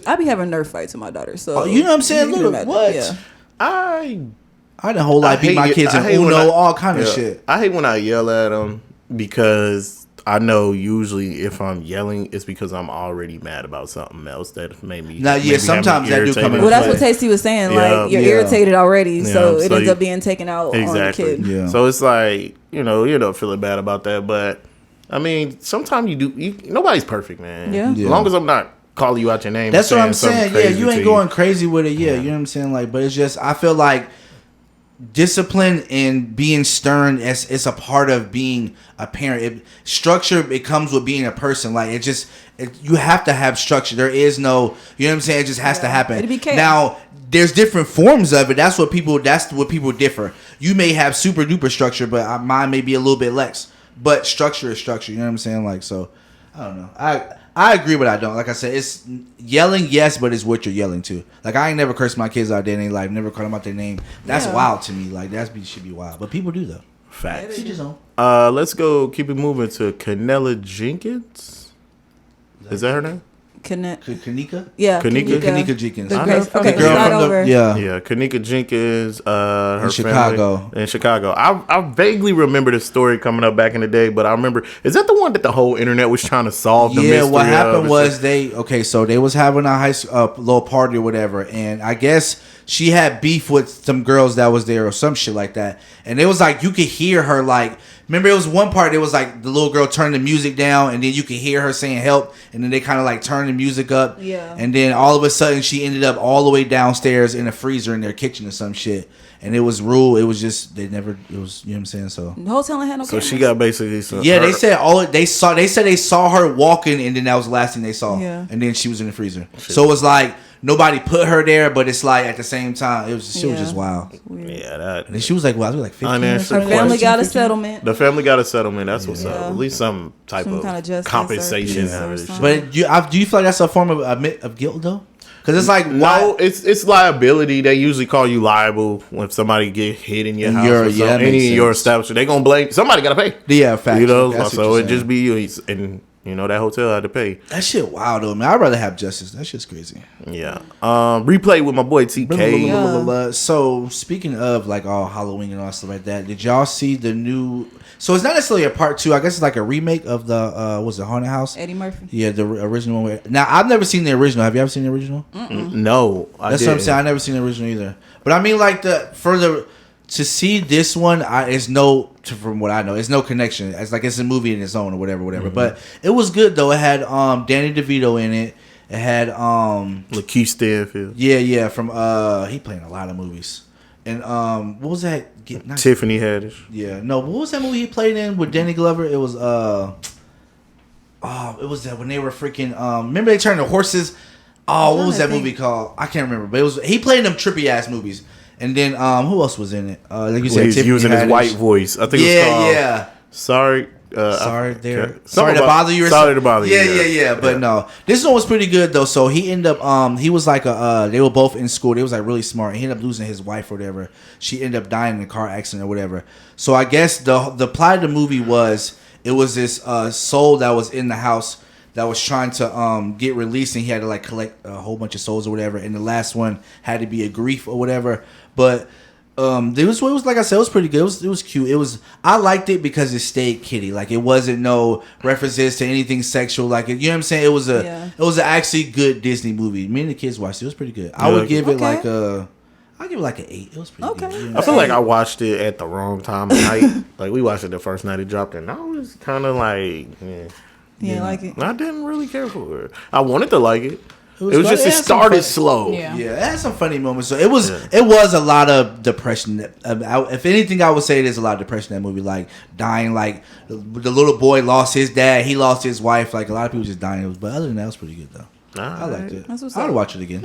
I be having Nerf fights with my daughter. So You know what I'm saying? you can Little imagine. what? Yeah. I had a whole lot beat my kids in Uno, all kind of shit. I hate when I yell at them because I know usually if I'm yelling, it's because I'm already mad about something else that made me. Now, yeah, maybe sometimes have me that do come irritated. in Well, that's play. what Tasty was saying. Yeah. Like you're Yeah. irritated already, so Yeah, it so ends you- up being taken out on the Exactly. kid. Yeah. So it's like you're feeling bad about that, but I mean, sometimes you do. Nobody's perfect, man. Yeah. As long as I'm not calling you out your name. That's and what I'm something saying. Yeah, crazy you to ain't going crazy with it. Yeah, you know what I'm saying. Like, but it's just I feel like discipline and being stern is a part of being a parent. Structure, it comes with being a person. Like, you have to have structure. There is no, you know what I'm saying. It just has to happen. It'd be chaos. Now, there's different forms of it. That's what people differ. You may have super duper structure, but mine may be a little bit less. But structure is structure. You know what I'm saying? Like, so I don't know. I agree, but I don't. Like I said, it's yelling, yes, but it's what you're yelling to. Like, I ain't never cursed my kids out there in their life, never called them out their name. That's wild to me. Like, should be wild. But people do, though. Facts. Teach his own. Let's go. Keep it moving to Canella Jenkins. Is that her name? Kanika? Yeah. Kanika Jenkins. Okay, girl start from over. Yeah, Kanika Jenkins. Her in Chicago. Family, in Chicago. I vaguely remember the story coming up back in the day, but I remember, is that the one that the whole internet was trying to solve the mystery? Yeah, what happened was they was having a high school little party or whatever, and I guess she had beef with some girls that was there or some shit like that, and it was like you could hear her like. Remember, it was one part. It was like the little girl turned the music down, and then you could hear her saying "help," and then they kind of like turned the music up. Yeah. And then all of a sudden, she ended up all the way downstairs in a freezer in their kitchen or some shit. And it was rule. It was just they never. It was, you know what I'm saying. So The hotel had no. So cameras. she got basically some. yeah, they said they said they saw her walking, and then that was the last thing they saw. Yeah. And then she was in the freezer. So it was like nobody put her there, but it's like at the same time, it was she was just wild. Yeah, that. And she was like, well, I was like 15. Unanswered Her family got a 15. settlement. The family got a settlement. That's what's up. Yeah. At least some type Some of kind of justice compensation. or something. But do you feel like that's a form of guilt though? Because it's like No, it's liability. They usually call you liable when somebody get hit in your house or something. that makes Any of your sense. establishment. They gonna blame somebody. Got to pay. Yeah, fact. You know, That's what so you're it just saying. be you, and you know that hotel had to pay. That shit wild though, man. I'd rather have justice. That shit's crazy. Yeah. Replay with my boy TK. So speaking of like all Halloween and all stuff like that, did y'all see the new? So it's not necessarily a part 2. I guess it's like a remake of the was it Haunted House? Eddie Murphy. Yeah, the original one. Now I've never seen the original. Have you ever seen the original? No, That's what I'm saying. I never seen the original either. But I mean, like to see this one, from what I know, it's no connection. It's like it's a movie in its own or whatever. Mm-hmm. But it was good though. It had Danny DeVito in it. It had Lakeith Stanfield, yeah, from he played in a lot of movies. And what was that? Tiffany Haddish. Yeah, no. What was that movie he played in with Danny Glover? It was it was that when they were freaking remember they turned the horses. Oh, what was that movie called? I can't remember. But he played in them trippy ass movies. And then who else was in it? Like you said, He's using his white voice. I think it was called Sorry. Sorry to bother you. Sorry to bother you. Yeah. But no, this one was pretty good though. So he ended up, he was like they were both in school. They was like really smart. He ended up losing his wife or whatever. She ended up dying in a car accident or whatever. So I guess the plot of the movie was it was this soul that was in the house that was trying to get released, and he had to like collect a whole bunch of souls or whatever. And the last one had to be a grief or whatever. But it was like I said, it was pretty good. It was cute. I liked it because it stayed kiddie. Like it wasn't no references to anything sexual. Like you know what I'm saying. It was an actually good Disney movie. Me and the kids watched it. It was pretty good. I would give it like I'll give it like an 8. It was pretty good. You know? I feel like I watched it at the wrong time of night. Like we watched it the first night it dropped, and I was kind of like, Yeah, like it. I didn't really care for it. I wanted to like it. It was good. just it started slow. Yeah. Yeah, it had some funny moments. So it was a lot of depression. If anything, I would say there's a lot of depression in that movie. Like dying, like the little boy lost his dad, he lost his wife. Like a lot of people just dying. But other than that, it was pretty good though. I liked it. I would watch it again.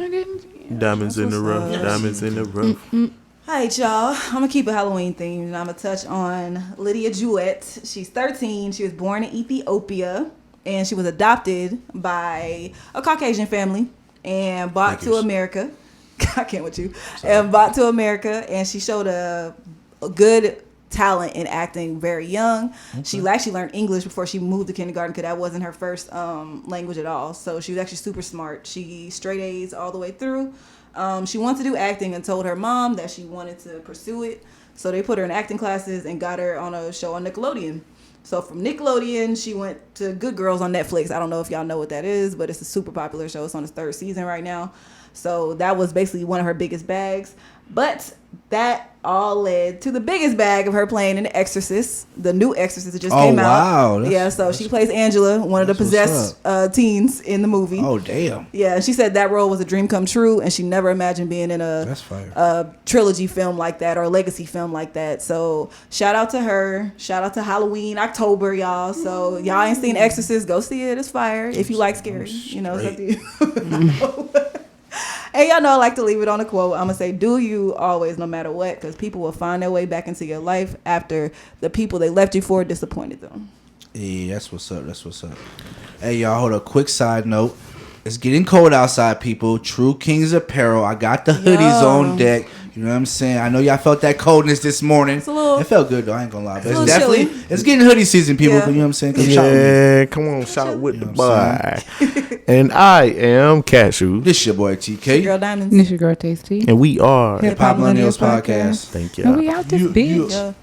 Diamonds in the rough. Diamonds in the rough. All right, y'all. I'm gonna keep a Halloween theme, and I'm gonna touch on Lydia Jewett. She's 13. She was born in Ethiopia, and she was adopted by a Caucasian family and brought to America. I can't with you. And brought to America, and she showed a good talent in acting very young. Okay. She actually learned English before she moved to kindergarten because that wasn't her first language at all. So she was actually super smart. She straight A's all the way through. She wanted to do acting and told her mom that she wanted to pursue it. So they put her in acting classes and got her on a show on Nickelodeon. So from Nickelodeon, she went to Good Girls on Netflix. I don't know if y'all know what that is, but it's a super popular show. It's on its 3rd season right now. So that was basically one of her biggest bags. But that all led to the biggest bag of her playing in The Exorcist, the new Exorcist that just came out. Wow. Yeah, so she plays Angela, one of the possessed teens in the movie. Oh, damn. Yeah, she said that role was a dream come true, and she never imagined being in a trilogy film like that or a legacy film like that. So shout out to her. Shout out to Halloween, October, y'all. So y'all ain't seen Exorcist, go see it. It's fire. If you like scary, you know, it's up to you. And y'all know I like to leave it on a quote. I'm going to say, do you always, no matter what, because people will find their way back into your life after the people they left you for disappointed them. Yeah, that's what's up. That's what's up. Hey, y'all, hold a quick side note. It's getting cold outside, people. True Kings Apparel. I got the hoodies on deck. You know what I'm saying? I know y'all felt that coldness this morning. It felt good though. I ain't gonna lie, but it's definitely chilly. It's getting hoodie season, people. You know what I'm saying? Come on, shout with the boy. And I am Cashew. This your boy TK. Girl Diamonds. This your girl Tasty. And we are HIPHOP MILLENNIALS Podcast. Thank you. And we out this bitch.